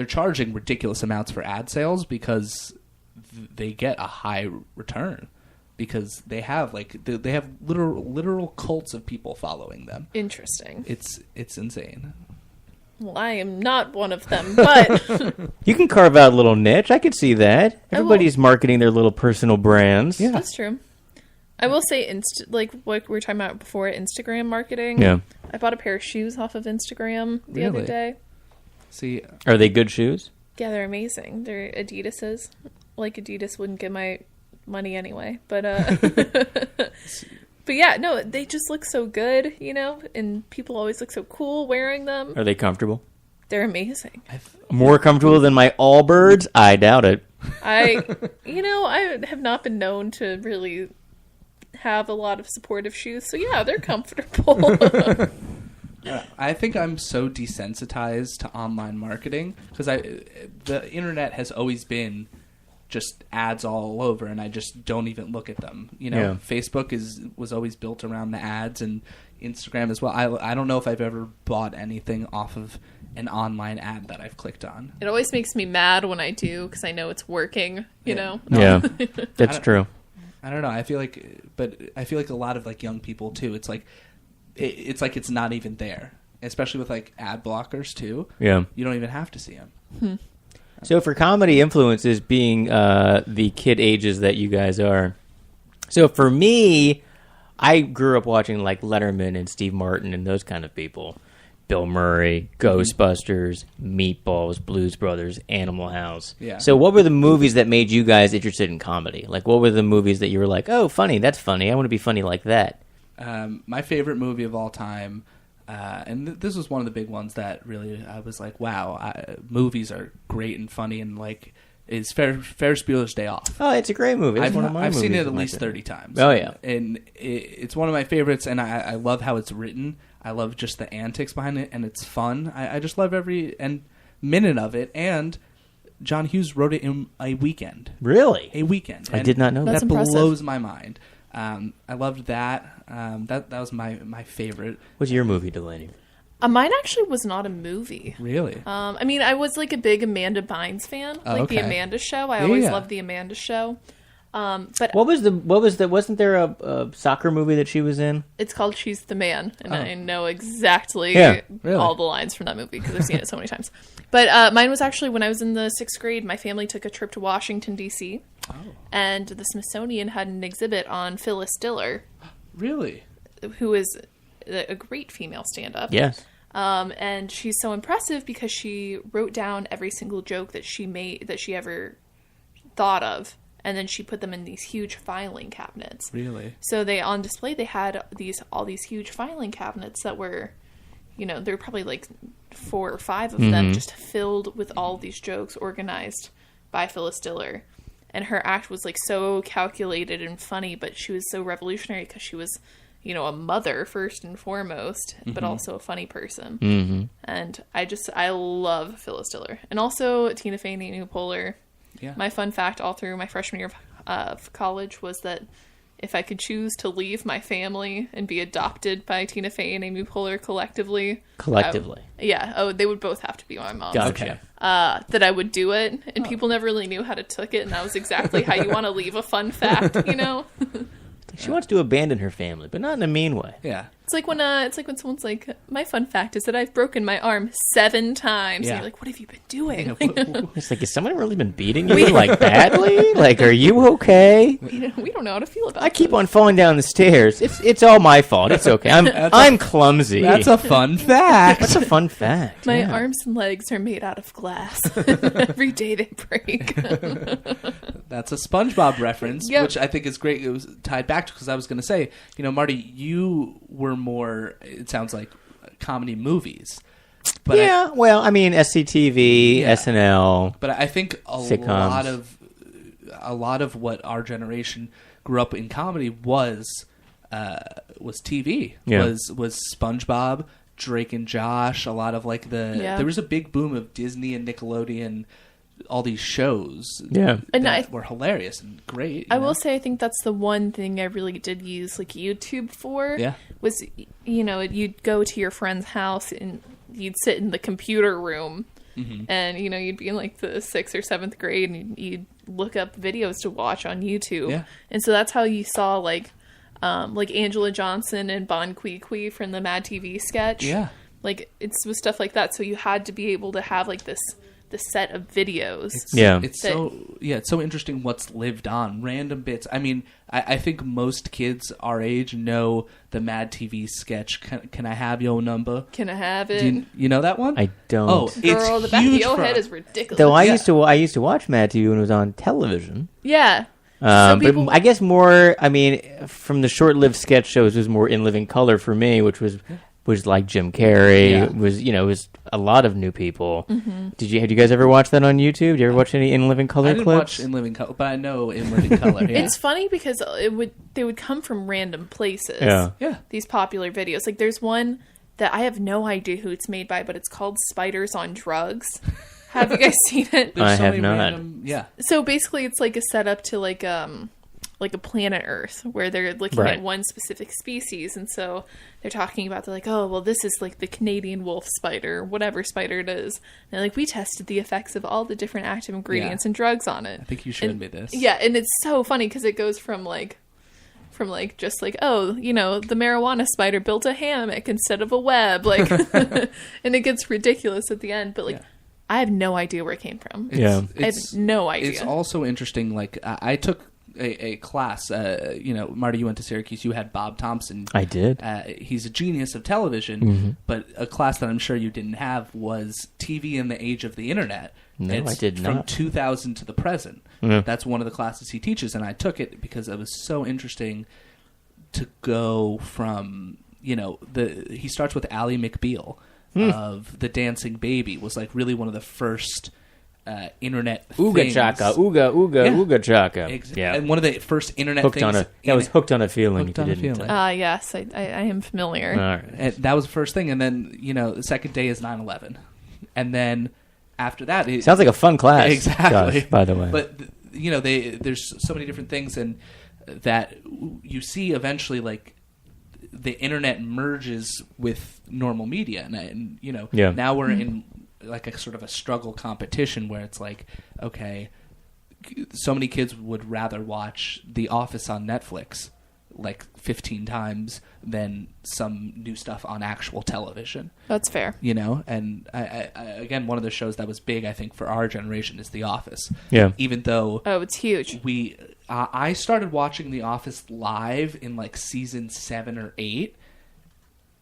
charging ridiculous amounts for ad sales because they get a high return because they have literal cults of people following them. Interesting. It's insane. Well, I am not one of them, but You can carve out a little niche. I could see that. I will- Everybody's marketing their little personal brands. Yeah. that's true. I will say, like what we were talking about before, Instagram marketing. Yeah. I bought a pair of shoes off of Instagram the other Really? day. See, Are they good shoes? Yeah, they're amazing. They're Adidas's. Like Adidas wouldn't get my money anyway, but but yeah, no, they just look so good, and people always look so cool wearing them. Are they comfortable? They're amazing. More comfortable than my Allbirds? I doubt it. I have not been known to really have a lot of supportive shoes, so yeah, they're comfortable. I think I'm so desensitized to online marketing because the internet has always been just ads all over, and I just don't even look at them. Facebook was always built around the ads, and Instagram as well. I don't know if I've ever bought anything off of an online ad that I've clicked on. It always makes me mad when I do because I know it's working. You know. Yeah, that's true. I don't know. I feel like a lot of like young people too. It's like it's not even there, especially with like ad blockers too. Yeah, you don't even have to see them. So for comedy influences being the kid ages that you guys are, so for me, I grew up watching like Letterman and Steve Martin and those kind of people. Bill Murray, Ghostbusters, Meatballs, Blues Brothers, Animal House. Yeah. So what were the movies that made you guys interested in comedy? Like what were the movies that you were like, oh, funny, that's funny. I want to be funny like that. My favorite movie of all time, and this was one of the big ones that really I was like, wow, movies are great and funny, and like is Ferris Bueller's Day Off. Oh, it's a great movie. It's one of my I've seen movies it at in my least favorite. 30 times. Oh, yeah. And it's one of my favorites, and I love how it's written. I love just the antics behind it, and it's fun. I just love every minute of it, and John Hughes wrote it in a weekend. Really? A weekend. I did not know That's that. That impressive. blows my mind. I loved that. That was my favorite. What's your movie, Delaney? Mine actually was not a movie. Really? I mean, I was like a big Amanda Bynes fan, Oh, like the okay. Amanda Show. I Yeah, always yeah. loved the Amanda Show. But Wasn't there a soccer movie that she was in? it's called She's the Man, and Oh. I know exactly Yeah, really? all the lines from that movie because I've seen it so many times. But mine was actually when I was in the 6th grade, my family took a trip to Washington, D.C., and the Smithsonian had an exhibit on Phyllis Diller, Really? who is a great female stand-up. Yes. And she's so impressive because she wrote down every single joke that she ever thought of, and then she put them in these huge filing cabinets. Really? So on display they had all these huge filing cabinets that were, there were probably like 4 or 5 of them just filled with all these jokes organized by Phyllis Diller. And her act was like so calculated and funny, but she was so revolutionary because she was, a mother first and foremost, but also a funny person. Mm-hmm. And I love Phyllis Diller. And also Tina Fey and Amy Poehler. Yeah. My fun fact all through my freshman year of college was that if I could choose to leave my family and be adopted by Tina Fey and Amy Poehler collectively. They would both have to be my mom. Gotcha. Okay. That I would do it, and people never really knew how to took it, and that was exactly how you want to leave a fun fact, She wants to abandon her family, but not in a mean way. Yeah. It's like when someone's like, my fun fact is that I've broken my arm 7 times. Yeah. And you're like, what have you been doing? It's like, has someone really been beating you like badly? Like, are you okay? We don't know how to feel about I keep on falling down the stairs. It's all my fault. It's okay. I'm clumsy. That's a fun fact. That's a fun fact. My yeah. arms and legs are made out of glass. Every day they break. That's a SpongeBob reference, Yep. which I think is great. It was tied back to because I was going to say, Marty, you were more, it sounds like, comedy movies. But Yeah, well, I mean, SCTV, Yeah. SNL. But I think Sitcoms. a lot of what our generation grew up in comedy was TV. Yeah. Was SpongeBob, Drake and Josh. A lot of like there was a big boom of Disney and Nickelodeon. All these shows Yeah. And that were hilarious and great. I will say I think that's the one thing I really did use like YouTube for. Yeah. Was, you'd go to your friend's house and you'd sit in the computer room and, you'd be in like the 6th or 7th grade and you'd look up videos to watch on YouTube. Yeah. And so that's how you saw like Angela Johnson and Bon Qui Qui from the Mad TV sketch. Yeah. Like it was stuff like that. So you had to be able to have like this set of videos. It's so interesting what's lived on random bits. I mean, I think most kids our age know the Mad TV sketch. Can I have your number? Can I have it? Do you know that one? I don't. Oh, Girl, it's the back of huge your for head us. is ridiculous. Though I Yeah. used to watch Mad TV when it was on television. Yeah. But I guess more, I mean, from the short-lived sketch shows, it was more in living color for me, which was was like Jim Carrey. Yeah. It was a lot of new people. Mm-hmm. Have you guys ever watch that on YouTube? Did you ever watch any In Living Color I didn't clips? watch In Living Color, but I know In Living Color. Yeah. It's funny because they would come from random places. Yeah. These popular videos. Like there's one that I have no idea who it's made by, but it's called Spiders on Drugs. Have you guys seen it? I have many not. random- yeah. So basically it's like a setup to like a planet Earth where they're looking Right. at one specific species, and so they're talking about, they're like, oh well, this is like the Canadian wolf spider, whatever spider it is. And they're like, we tested the effects of all the different active ingredients and drugs on it. I think you showed me this. Yeah, and it's so funny because it goes from just like, oh, the marijuana spider built a hammock instead of a web, like, and it gets ridiculous at the end. But like, Yeah. I have no idea where it came from. Yeah. I have no idea. It's also interesting. Like I took a class. Marty, you went to Syracuse. You had Bob Thompson. I did. He's a genius of television, Mm-hmm. but a class that I'm sure you didn't have was TV in the age of the internet. No, It's I did from not. 2000 to the present. Yeah. That's one of the classes he teaches, and I took it because it was so interesting to go from he starts with Ally McBeal of The Dancing Baby, was like really one of the first internet Ooga things. chaka, ooga ooga Yeah. ooga chaka. Yeah, and one of the first internet Hooked things. on that was hooked on a feeling. Hooked if you on a didn't. Feeling. Yes, I am familiar. All right. And that was the first thing, and then the second day is 9/11, and then after that, it Sounds like a fun class. exactly. Josh, by the way, But there's so many different things, and that you see eventually, like the internet merges with normal media, and Yeah. now we're in like a sort of a struggle competition where it's like, okay, so many kids would rather watch The Office on Netflix like 15 times than some new stuff on actual television. That's fair. And I again, one of the shows that was big, I think, for our generation is The Office. Yeah. Even though Oh, it's huge. I started watching The Office live in like season 7 or 8,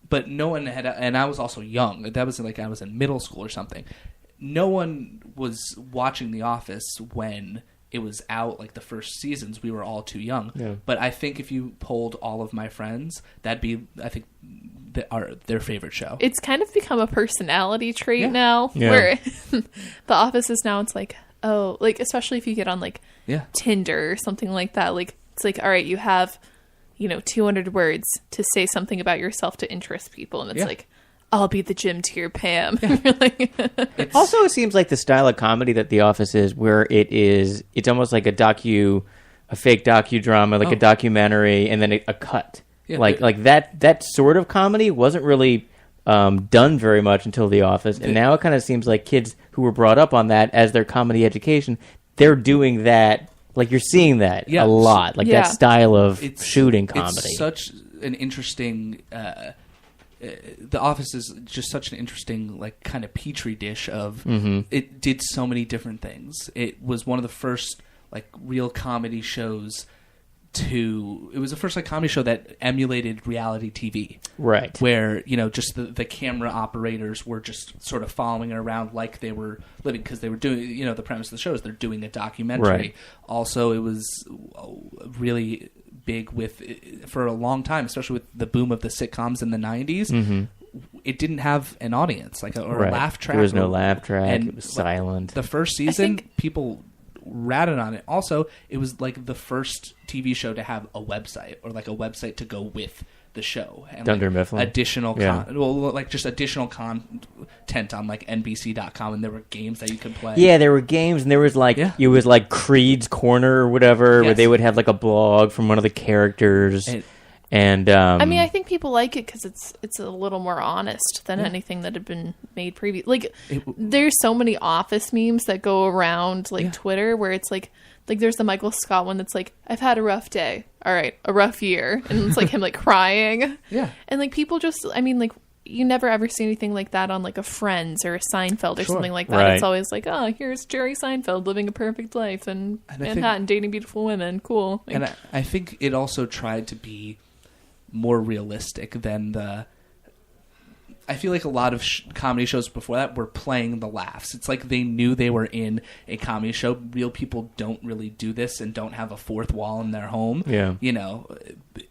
but no one had, and I was also young. That was like I was in middle school or something. No one was watching The Office when it was out, like the first seasons. We were all too young. Yeah. But I think if you polled all of my friends, that'd be, I think, their favorite show. It's kind of become a personality trait Yeah. now, Yeah. where The Office is now, it's like, oh, like, especially if you get on, like, Yeah. Tinder or something like that. Like, it's like, all right, you have, 200 words to say something about yourself to interest people. And it's Yeah. like, I'll be the gym to your Pam. You're like, also, it seems like the style of comedy that The Office is, where it's almost like a fake docudrama, like a documentary, and then a cut. Yeah, like that sort of comedy wasn't really done very much until The Office, and now it kind of seems like kids who were brought up on that as their comedy education, they're doing that. Like you're seeing that a lot, like Yeah. that style of shooting comedy. It's such an interesting. The Office is just such an interesting, like, kind of petri dish of. It did so many different things. It was one of the first, like, real comedy shows. It was the first, like, comedy show that emulated reality TV. Right. Where, just the camera operators were just sort of following it around like they were living, because they were doing, the premise of the show is they're doing a documentary. Right. Also, it was really big for a long time, especially with the boom of the sitcoms in the 90s. It didn't have an audience, like a laugh track. There was no laugh track. And It was silent. The first season, people ratted on it. Also, it was like the first TV show to have a website, or like a website to go with the show, and Dunder like Mifflin. additional Yeah. just additional content on like NBC.com, and there were games that you could play. Yeah, there were games, and there was like it was like Creed's Corner or whatever, where Yes. they would have like a blog from one of the characters. And I mean, I think people like it because it's a little more honest than anything that had been made previous. Like, there's so many Office memes that go around like Twitter where it's like there's the Michael Scott one that's like, I've had a rough day. All right, a rough year, and it's like him like crying. Yeah. And like people just, I mean, like you never ever see anything like that on like a Friends or a Seinfeld or something like that. Right. It's always like, oh, here's Jerry Seinfeld living a perfect life in And Manhattan, dating beautiful women. Cool. Like, And I think it also tried to be more realistic than I feel like a lot of comedy shows before that were playing the laughs. It's like they knew they were in a comedy show. Real people don't really do this and don't have a fourth wall in their home. Yeah.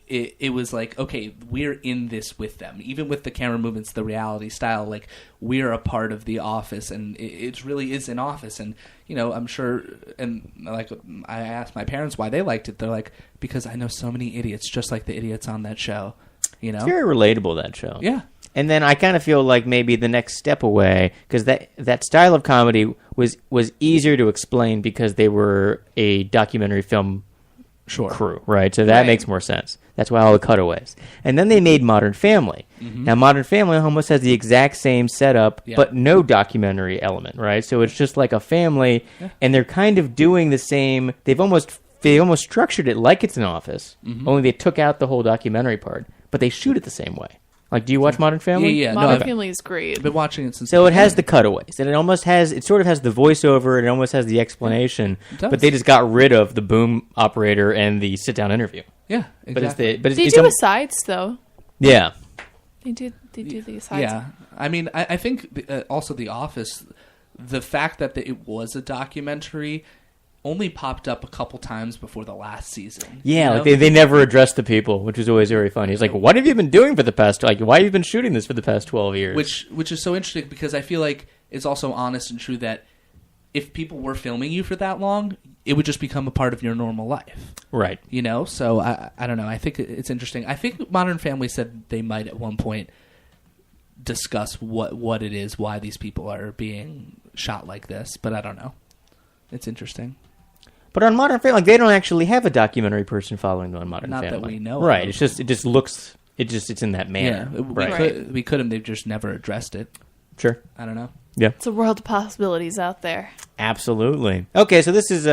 it was like, okay, we're in this with them. Even with the camera movements, the reality style, like, we're a part of the office, and it really is an office. And, you know, I'm sure, and, like, I asked my parents why they liked it. They're like, because I know so many idiots just like the idiots on that show, you know? It's very relatable, that show. Yeah. And then I kind of feel like maybe the next step away, because that style of comedy was easier to explain because they were a documentary film crew, right? So that makes more sense. That's why all the cutaways. And then they made Modern Family. Now, Modern Family almost has the exact same setup, but no documentary element, right? So it's just like a family, and they're kind of doing the same. They almost structured it like it's an office, only they took out the whole documentary part, but they shoot it the same way. Like, do you watch Modern Family? Yeah. Modern Family is great. I've been watching it since. So it has the cutaways, and it sort of has the voiceover, and it almost has the explanation, but they just got rid of the boom operator and the sit-down interview. Yeah, exactly. But They do asides, though. Yeah. They do the asides. Yeah. I mean, I think also The Office, the fact that it was a documentary only popped up a couple times before the last season. Yeah, you know? like they never addressed the people, which was always very funny. It's like, what have you been doing for the past, like, why have you been shooting this for the past 12 years? Which is so interesting, because I feel like it's also honest and true that if people were filming you for that long, it would just become a part of your normal life. Right. You know? So, I don't know. I think it's interesting. I think Modern Family said they might at one point discuss what it is, why these people are being shot like this, but I don't know. It's interesting. But on Modern Family, like, they don't actually have a documentary person following them on Modern Not Family. that we know right. of. It just looks, it's in that manner. Yeah, right. we could have. They've just never addressed it. Sure. I don't know. Yeah. It's a world of possibilities out there. Absolutely. Okay, so this is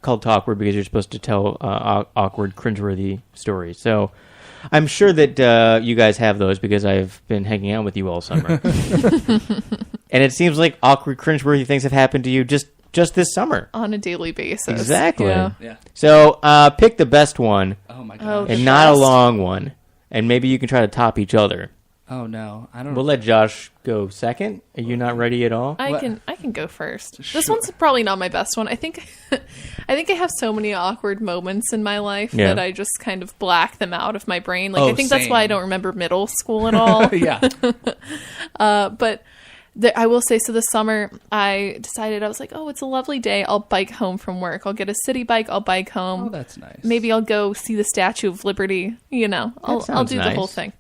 called Talkward because you're supposed to tell awkward, cringeworthy stories. So I'm sure that you guys have those because I've been hanging out with you all summer. And it seems like awkward, cringeworthy things have happened to you just this summer. On a daily basis. Exactly. Yeah. So pick the best one. Oh my god. And not a long one. And maybe you can try to top each other. Oh no, I don't. We'll let Josh go second. Are you not ready at all? I can go first. Sure. This one's probably not my best one. I think I have so many awkward moments in my life that I just kind of black them out of my brain. Like I think that's why I don't remember middle school at all. Yeah. But I will say, so this summer I decided, I was like, oh, it's a lovely day. I'll bike home from work. I'll get a city bike. I'll bike home. Oh, that's nice. Maybe I'll go see the Statue of Liberty. You know, I'll do the whole thing.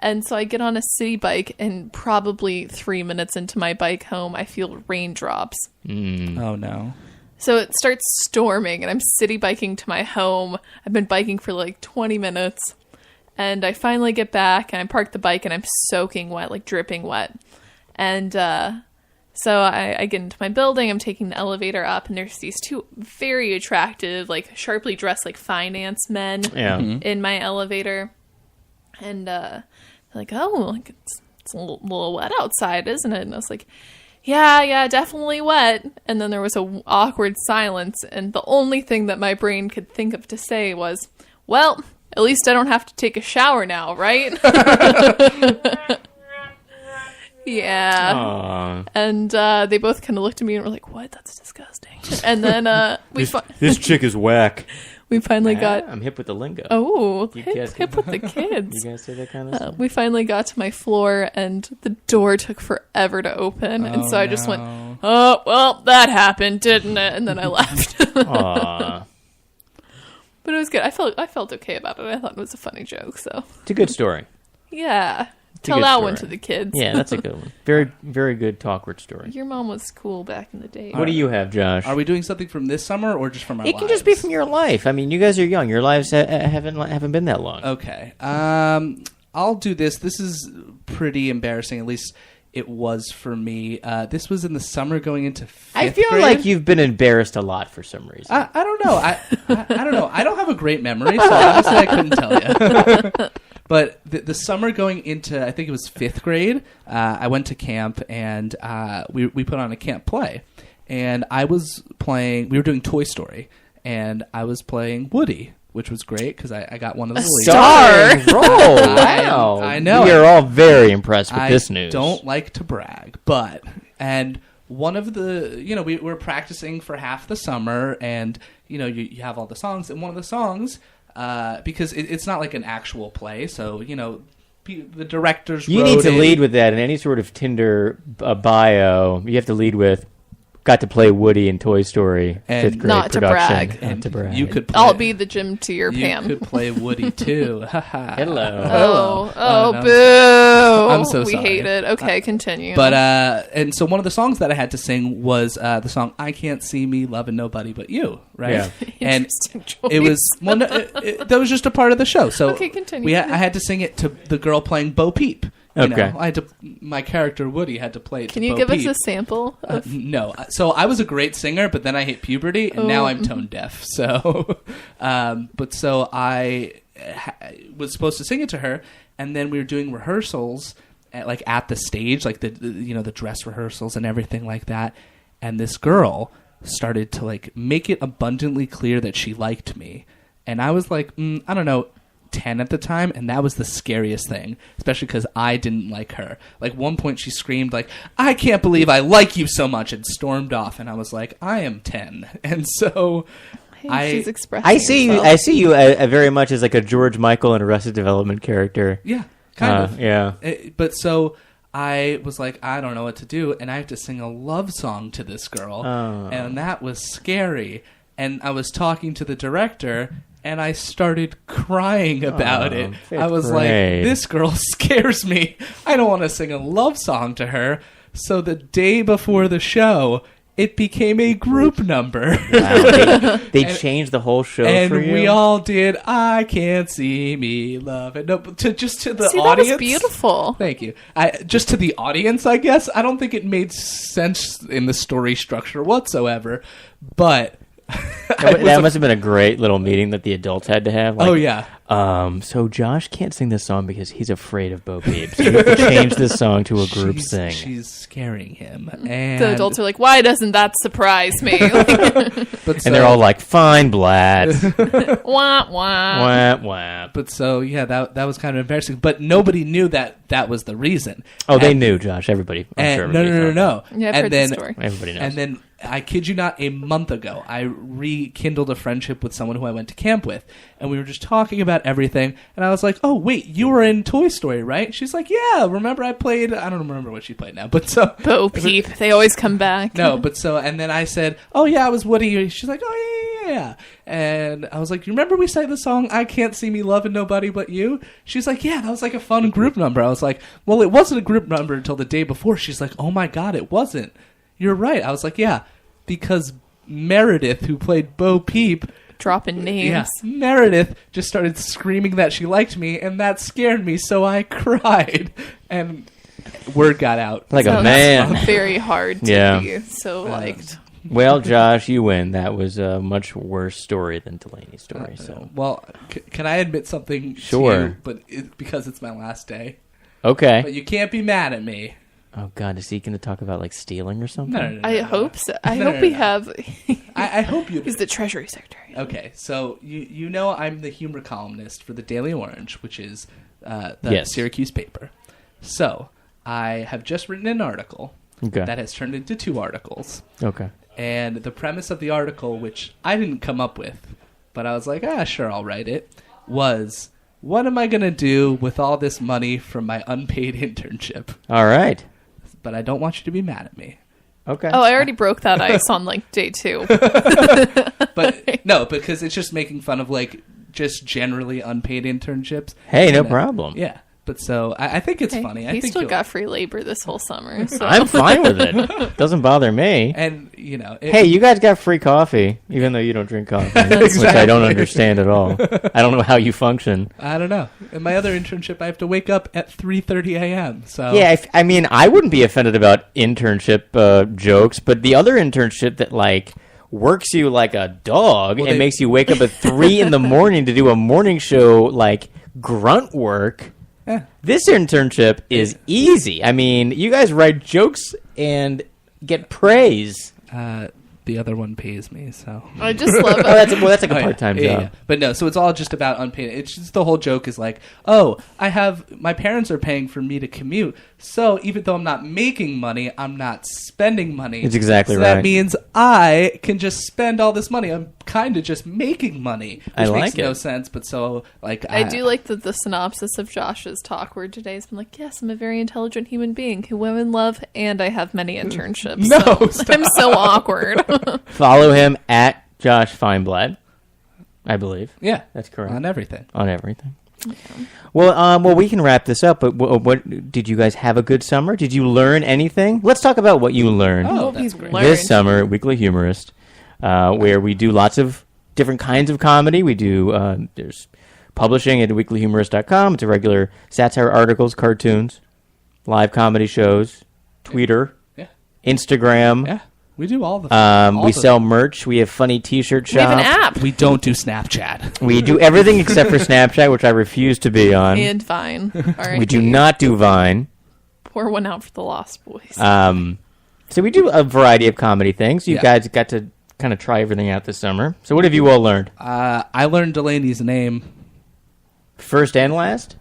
And so I get on a city bike, and probably 3 minutes into my bike home, I feel raindrops. Oh no. So it starts storming, and I'm city biking to my home. I've been biking for like 20 minutes, and I finally get back, and I park the bike, and I'm soaking wet, like dripping wet. And so I get into my building. I'm taking the elevator up, and there's these two very attractive, like sharply dressed, like finance men in my elevator. And like, oh, like it's a little wet outside, isn't it? And I was like, yeah, definitely wet. And then there was a awkward silence, and the only thing that my brain could think of to say was, well, at least I don't have to take a shower now, right? Yeah. Aww. And they both kind of looked at me and were like, what? That's disgusting. And then this chick is whack. We finally got... I'm hip with the lingo. Oh, hip with the kids. You guys say that kind of stuff? We finally got to my floor, and the door took forever to open. And so I just went, oh, well, that happened, didn't it? And then I left. Aww. But it was good. I felt okay about it. I thought it was a funny joke, so... It's a good story. Yeah. It's a Tell good that story. one to the kids. Yeah, that's a good one. Very, very good Talkward story. Your mom was cool back in the day. What do you have, Josh? Are we doing something from this summer or just from our It lives? can just be from your life. I mean, you guys are young. Your lives haven't been that long. Okay. I'll do this. This is pretty embarrassing. At least it was for me. This was in the summer going into fifth I feel grade. like you've been embarrassed a lot for some reason. I don't know. I don't know. I don't have a great memory, so honestly I couldn't tell you. But the summer going into, I think it was fifth grade, I went to camp, and we put on a camp play. And I was playing, we were doing Toy Story, and I was playing Woody, which was great because I got one of the leads. Star role. Wow. I know. We are all very impressed with this news. I don't like to brag, and one of the, we were practicing for half the summer, and, you have all the songs, and one of the songs, because it's not like an actual play. So, the directors You need to lead with that in any sort of Tinder bio. You have to lead with, got to play Woody in Toy Story, And 5th grade not to production. brag. Not to brag. You could play, I'll be the Jim to your you Pam. could play Woody too. Hello. Oh, no. boo. I'm so We sorry. hate it. Okay, continue. But and so one of the songs that I had to sing was the song "I Can't See Me Loving Nobody But You," right? Yeah. And Interesting choice. it was that was just a part of the show. So Okay, continue. I had to sing it to the girl playing Bo Peep. Okay. My character Woody had to play it. Can to you Bo give Peep. us a sample of No. So I was a great singer, but then I hit puberty, and now I'm tone deaf. So, but so I was supposed to sing it to her, and then we were doing rehearsals at the stage, like the dress rehearsals and everything like that. And this girl started to make it abundantly clear that she liked me, and I was like, I don't know, 10 at the time, and that was the scariest thing, especially because I didn't like her. One point she screamed "I can't believe I like you so much," and stormed off, and I was like, I am 10. And so she's expressing I see herself. you. I see you very much as like a George Michael in Arrested Development character. Yeah, kind of. Yeah. But so I was like, I don't know what to do, and I have to sing a love song to this girl, and that was scary. And I was talking to the director, and I started crying about it. I was like, this girl scares me. I don't want to sing a love song to her. So the day before the show, it became a group number. Wow. They changed the whole show and for you? we all did "I Can't See Me Love It." No, but to the See, audience. that was beautiful. Thank you. Just to the audience, I guess. I don't think it made sense in the story structure whatsoever, but That must have been a great little meeting that the adults had to have. Oh, yeah. So Josh can't sing this song because he's afraid of Bo Peep. So you have to change this song to a group sing. She's scaring him. And The adults are like, why doesn't that surprise me? but And they're all like, fine, Blad. Wah, wah. Wah, wah. But so, yeah, that was kind of embarrassing. But nobody knew that was the reason. Oh, they knew, Josh. Everybody. I'm sure And everybody thought no. Yeah, I've And heard then, the story. Everybody knows. And then, I kid you not, a month ago, I rekindled a friendship with someone who I went to camp with. And we were just talking about everything. And I was like, oh, wait, you were in Toy Story, right? She's like, yeah, remember I played... I don't remember what she played now, but so... Bo Peep. They always come back. No, but so... And then I said, oh, yeah, I was Woody. She's like, oh, yeah. And I was like, you remember we sang the song, "I Can't See Me Loving Nobody But You"? She's like, yeah, that was like a fun group number. I was like, well, it wasn't a group number until the day before. She's like, oh, my God, it wasn't. You're right. I was like, yeah, because Meredith, who played Bo Peep... Dropping names. Yeah, Meredith just started screaming that she liked me, and that scared me, so I cried. And word got out. Like Sounds a man. very hard to Yeah. be so liked. Well, Josh, you win. That was a much worse story than Delaney's story. So, Well, can I admit something Sure. to you? But because it's my last day. okay. But you can't be mad at me. Oh God, is he going to talk about like stealing or something? No. I hope so. I No, hope no, we no. have. I hope you do. He's the Treasury Secretary. Okay, so you know I'm the humor columnist for the Daily Orange, which is the Yes. Syracuse paper. So I have just written an article Okay. that has turned into 2 articles. Okay. And the premise of the article, which I didn't come up with, but I was like, sure, I'll write it, was, what am I going to do with all this money from my unpaid internship? All right. But I don't want you to be mad at me. Okay. Oh, I already broke that ice on like day 2. But no, because it's just making fun of just generally unpaid internships. Hey, no And, problem. Yeah. But so I think it's Hey, funny. he think still you'll- got free labor this whole summer. So. I'm fine with it. Doesn't bother me. And, Hey, you guys got free coffee, even though you don't drink coffee, which I don't understand at all. I don't know how you function. I don't know. In my other internship, I have to wake up at 3:30 a.m. So Yeah, I mean, I wouldn't be offended about internship jokes, but the other internship that works you like a dog and makes you wake up at 3 in the morning to do a morning show grunt work. Yeah. This internship is easy. I mean, you guys write jokes and get praise. The other one pays me, so... I just love it. That's like a Oh, yeah. part-time Yeah, job. yeah. But no, so it's all just about unpaid. It's just the whole joke is my parents are paying for me to commute, so even though I'm not making money, I'm not spending money. It's exactly so right. That means I can just spend all this money. I'm kind of just making money, which I like makes no it. sense. But so, like, I do like that the synopsis of Josh's Talkward today has been like, yes, I'm a very intelligent human being who women love, and I have many internships. No, so I'm so awkward. Follow him at Josh Feinblatt, I believe. Yeah, That's correct. on everything. On everything. Well, we can wrap this up. But what did you guys have a good summer? Did you learn anything? Let's talk about what you learned Oh, What that's we've great. learned. this summer at Weekly Humorist, where we do lots of different kinds of comedy. We do there's publishing at weeklyhumorist.com. It's a regular satire articles, cartoons, live comedy shows, Twitter, Yeah, Instagram. yeah, we do all the. We sell merch. We have funny T-shirt We have shop. an app. We don't do Snapchat. We do everything except for Snapchat, which I refuse to be on. And Vine. All right. We do not do Vine. Pour one out for the Lost Boys. So we do a variety of comedy things. You Yeah. guys got to kind of try everything out this summer. So what have you all learned? I learned Delaney's name. First and last?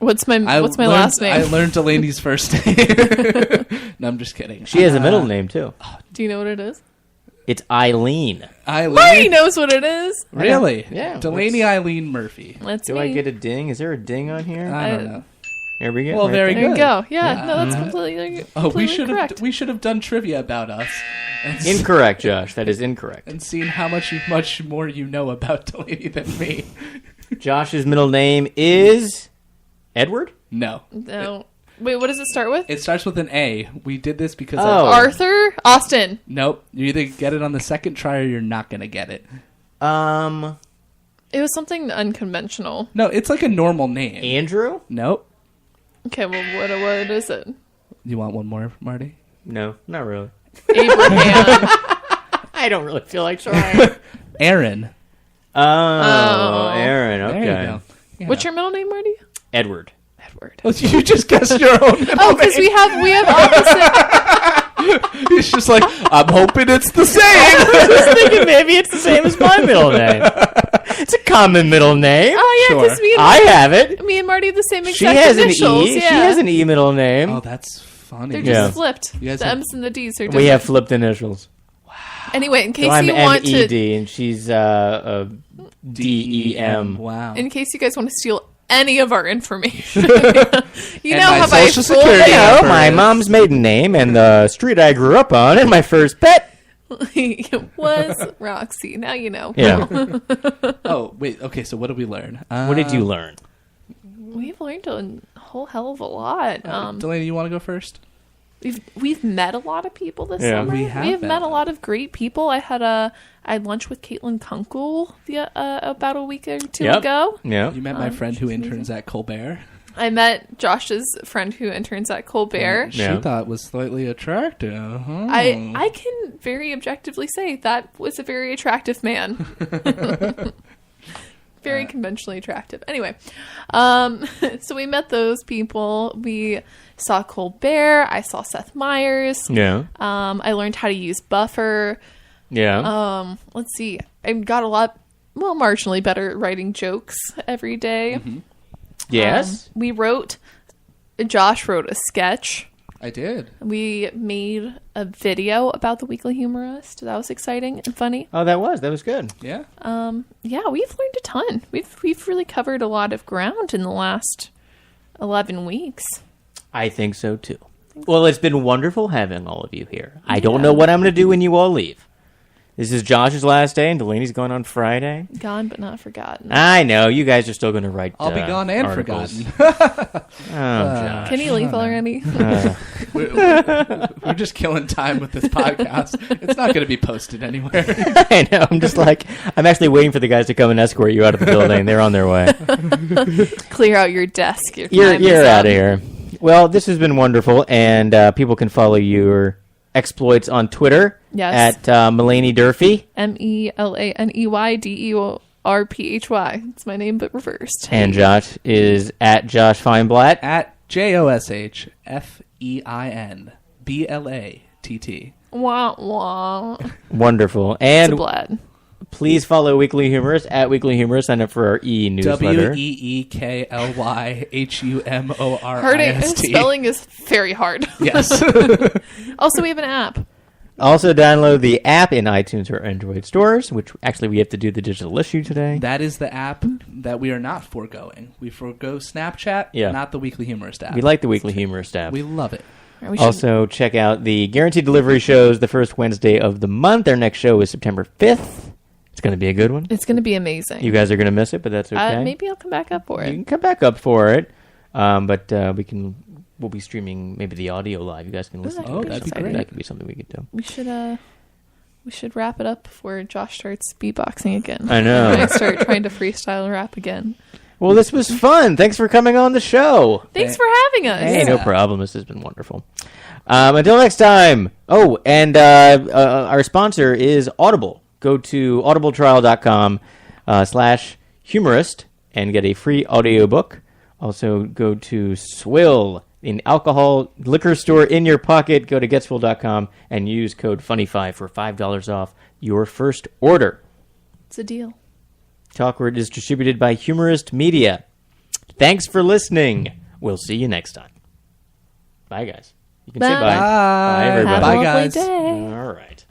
What's my I last name? I learned Delaney's first name. No, I'm just kidding. She has a middle name, too. Do you know what it is? It's Eileen. Marty knows what it is. Really? Yeah. Delaney Eileen Murphy. That's Do me. I get a ding? Is there a ding on here? I don't know. Here we go. Well, very There you good. go. Yeah, no, that's completely, Oh, completely correct. we should have done trivia about us and, Incorrect, Josh. That is incorrect. and seen how much more you know about Delaney than me. Josh's middle name is Edward? No. No. Wait, what does it start with? It starts with an A. We did this because Oh. Arthur Austin. nope. You either get it on the second try or you're not going to get it. It was something unconventional. No, it's like a normal name. Andrew? Nope. Okay, well, what is it? You want one more, Marty? No, not really. Abraham. I don't really feel like trying. Aaron. Oh, Aaron. Okay. There you go. Yeah. What's your middle name, Marty? Edward. Edward. Oh, you just guessed your own middle Oh, because we have opposite. He's just like, I'm hoping it's the same. I was thinking maybe it's the same as my middle name. It's a common middle name. Oh yeah, because Sure. I have it. me and Marty have the same exact She has initials. an E. Yeah. She has an E middle name. Oh, that's funny. They're Yeah. just flipped. You guys The have- M's and the D's are different. We have flipped initials. Anyway, in case So I'm you want to, M-E-D, and she's D-E-M. Wow. in case you guys want to steal any of our information, you And know my how I social fooled security you. number. My is- mom's maiden name and the street I grew up on and my first pet. It was Roxy. Now you know. Yeah. Oh, wait. Okay, so what did we learn? What did you learn? We've learned a whole hell of a lot. Delaney, you want to go first? We've met a lot of people this Yeah. summer. We We have have met met a them. lot of great people. I had lunch with Caitlin Kunkel about a week or two Yep. ago. Yeah. You met my friend who interns at Colbert. I met Josh's friend who interns at Colbert. She Yeah. thought was slightly attractive. I can very objectively say that was a very attractive man. Very conventionally attractive. Anyway, so we met those people. We saw Colbert. I saw Seth Meyers. Yeah. I learned how to use Buffer. Yeah. Let's see. I got marginally better at writing jokes every day. Yes. Josh wrote a sketch. I did. We made a video about the Weekly Humorist. That was exciting and funny. Oh, that was good. Yeah. Yeah, we've learned a ton. We've really covered a lot of ground in the last 11 weeks. I think so too. Well, it's been wonderful having all of you here. I don't know what I'm going to do when you all leave. This is Josh's last day, and Delaney's going on Friday. Gone but not forgotten. I know you guys are still going to write. I'll be gone and articles. forgotten. Josh. Can you leave already? We're just killing time with this podcast. It's not going to be posted anywhere. I know. I'm actually waiting for the guys to come and escort you out of the building. They're on their way. Clear out your desk. Your You're time is out up. of here. Well, this has been wonderful, and people can follow your exploits on Twitter. Yes. At Mulaney Durfee. MELANEYDERPHY. It's my name, but reversed. And Josh is at Josh Feinblatt. At JOSHFEINBLATT. Wah, wah. Wonderful. It's a And blad. please follow Weekly Humorist at Weekly Humorist. Sign up for our e-newsletter. WEEKLYHUMORIST. Spelling is very hard. Yes. Also, we have an app. Also, download the app in iTunes or Android stores, which actually we have to do the digital issue today. That is the app that we are not foregoing. We forego Snapchat, not the Weekly Humorist app. We like the Weekly Humorist app. We love it. Also, check out the Guaranteed Delivery shows the first Wednesday of the month. Our next show is September 5th. It's going to be a good one. It's going to be amazing. You guys are going to miss it, but that's okay. Maybe I'll come back up for it. You can come back up for it, but we'll be streaming maybe the audio live. You guys can listen. That'd be great. That could be something we could do. We should wrap it up before Josh starts beatboxing again. I know. I start trying to freestyle rap again. Well, this was fun. Thanks for coming on the show. Thanks for having us. Hey, no problem. This has been wonderful. Until next time. Oh, and our sponsor is Audible. Go to audibletrial.com/humorist and get a free audiobook. Also, go to Swill, an alcohol liquor store in your pocket. Go to getswill.com and use code FUNNY5 for $5 off your first order. It's a deal. Talkward is distributed by Humorist Media. Thanks for listening. We'll see you next time. Bye, guys. You can say bye. Bye. Bye, everybody. Bye, Have a lovely guys. day. All right.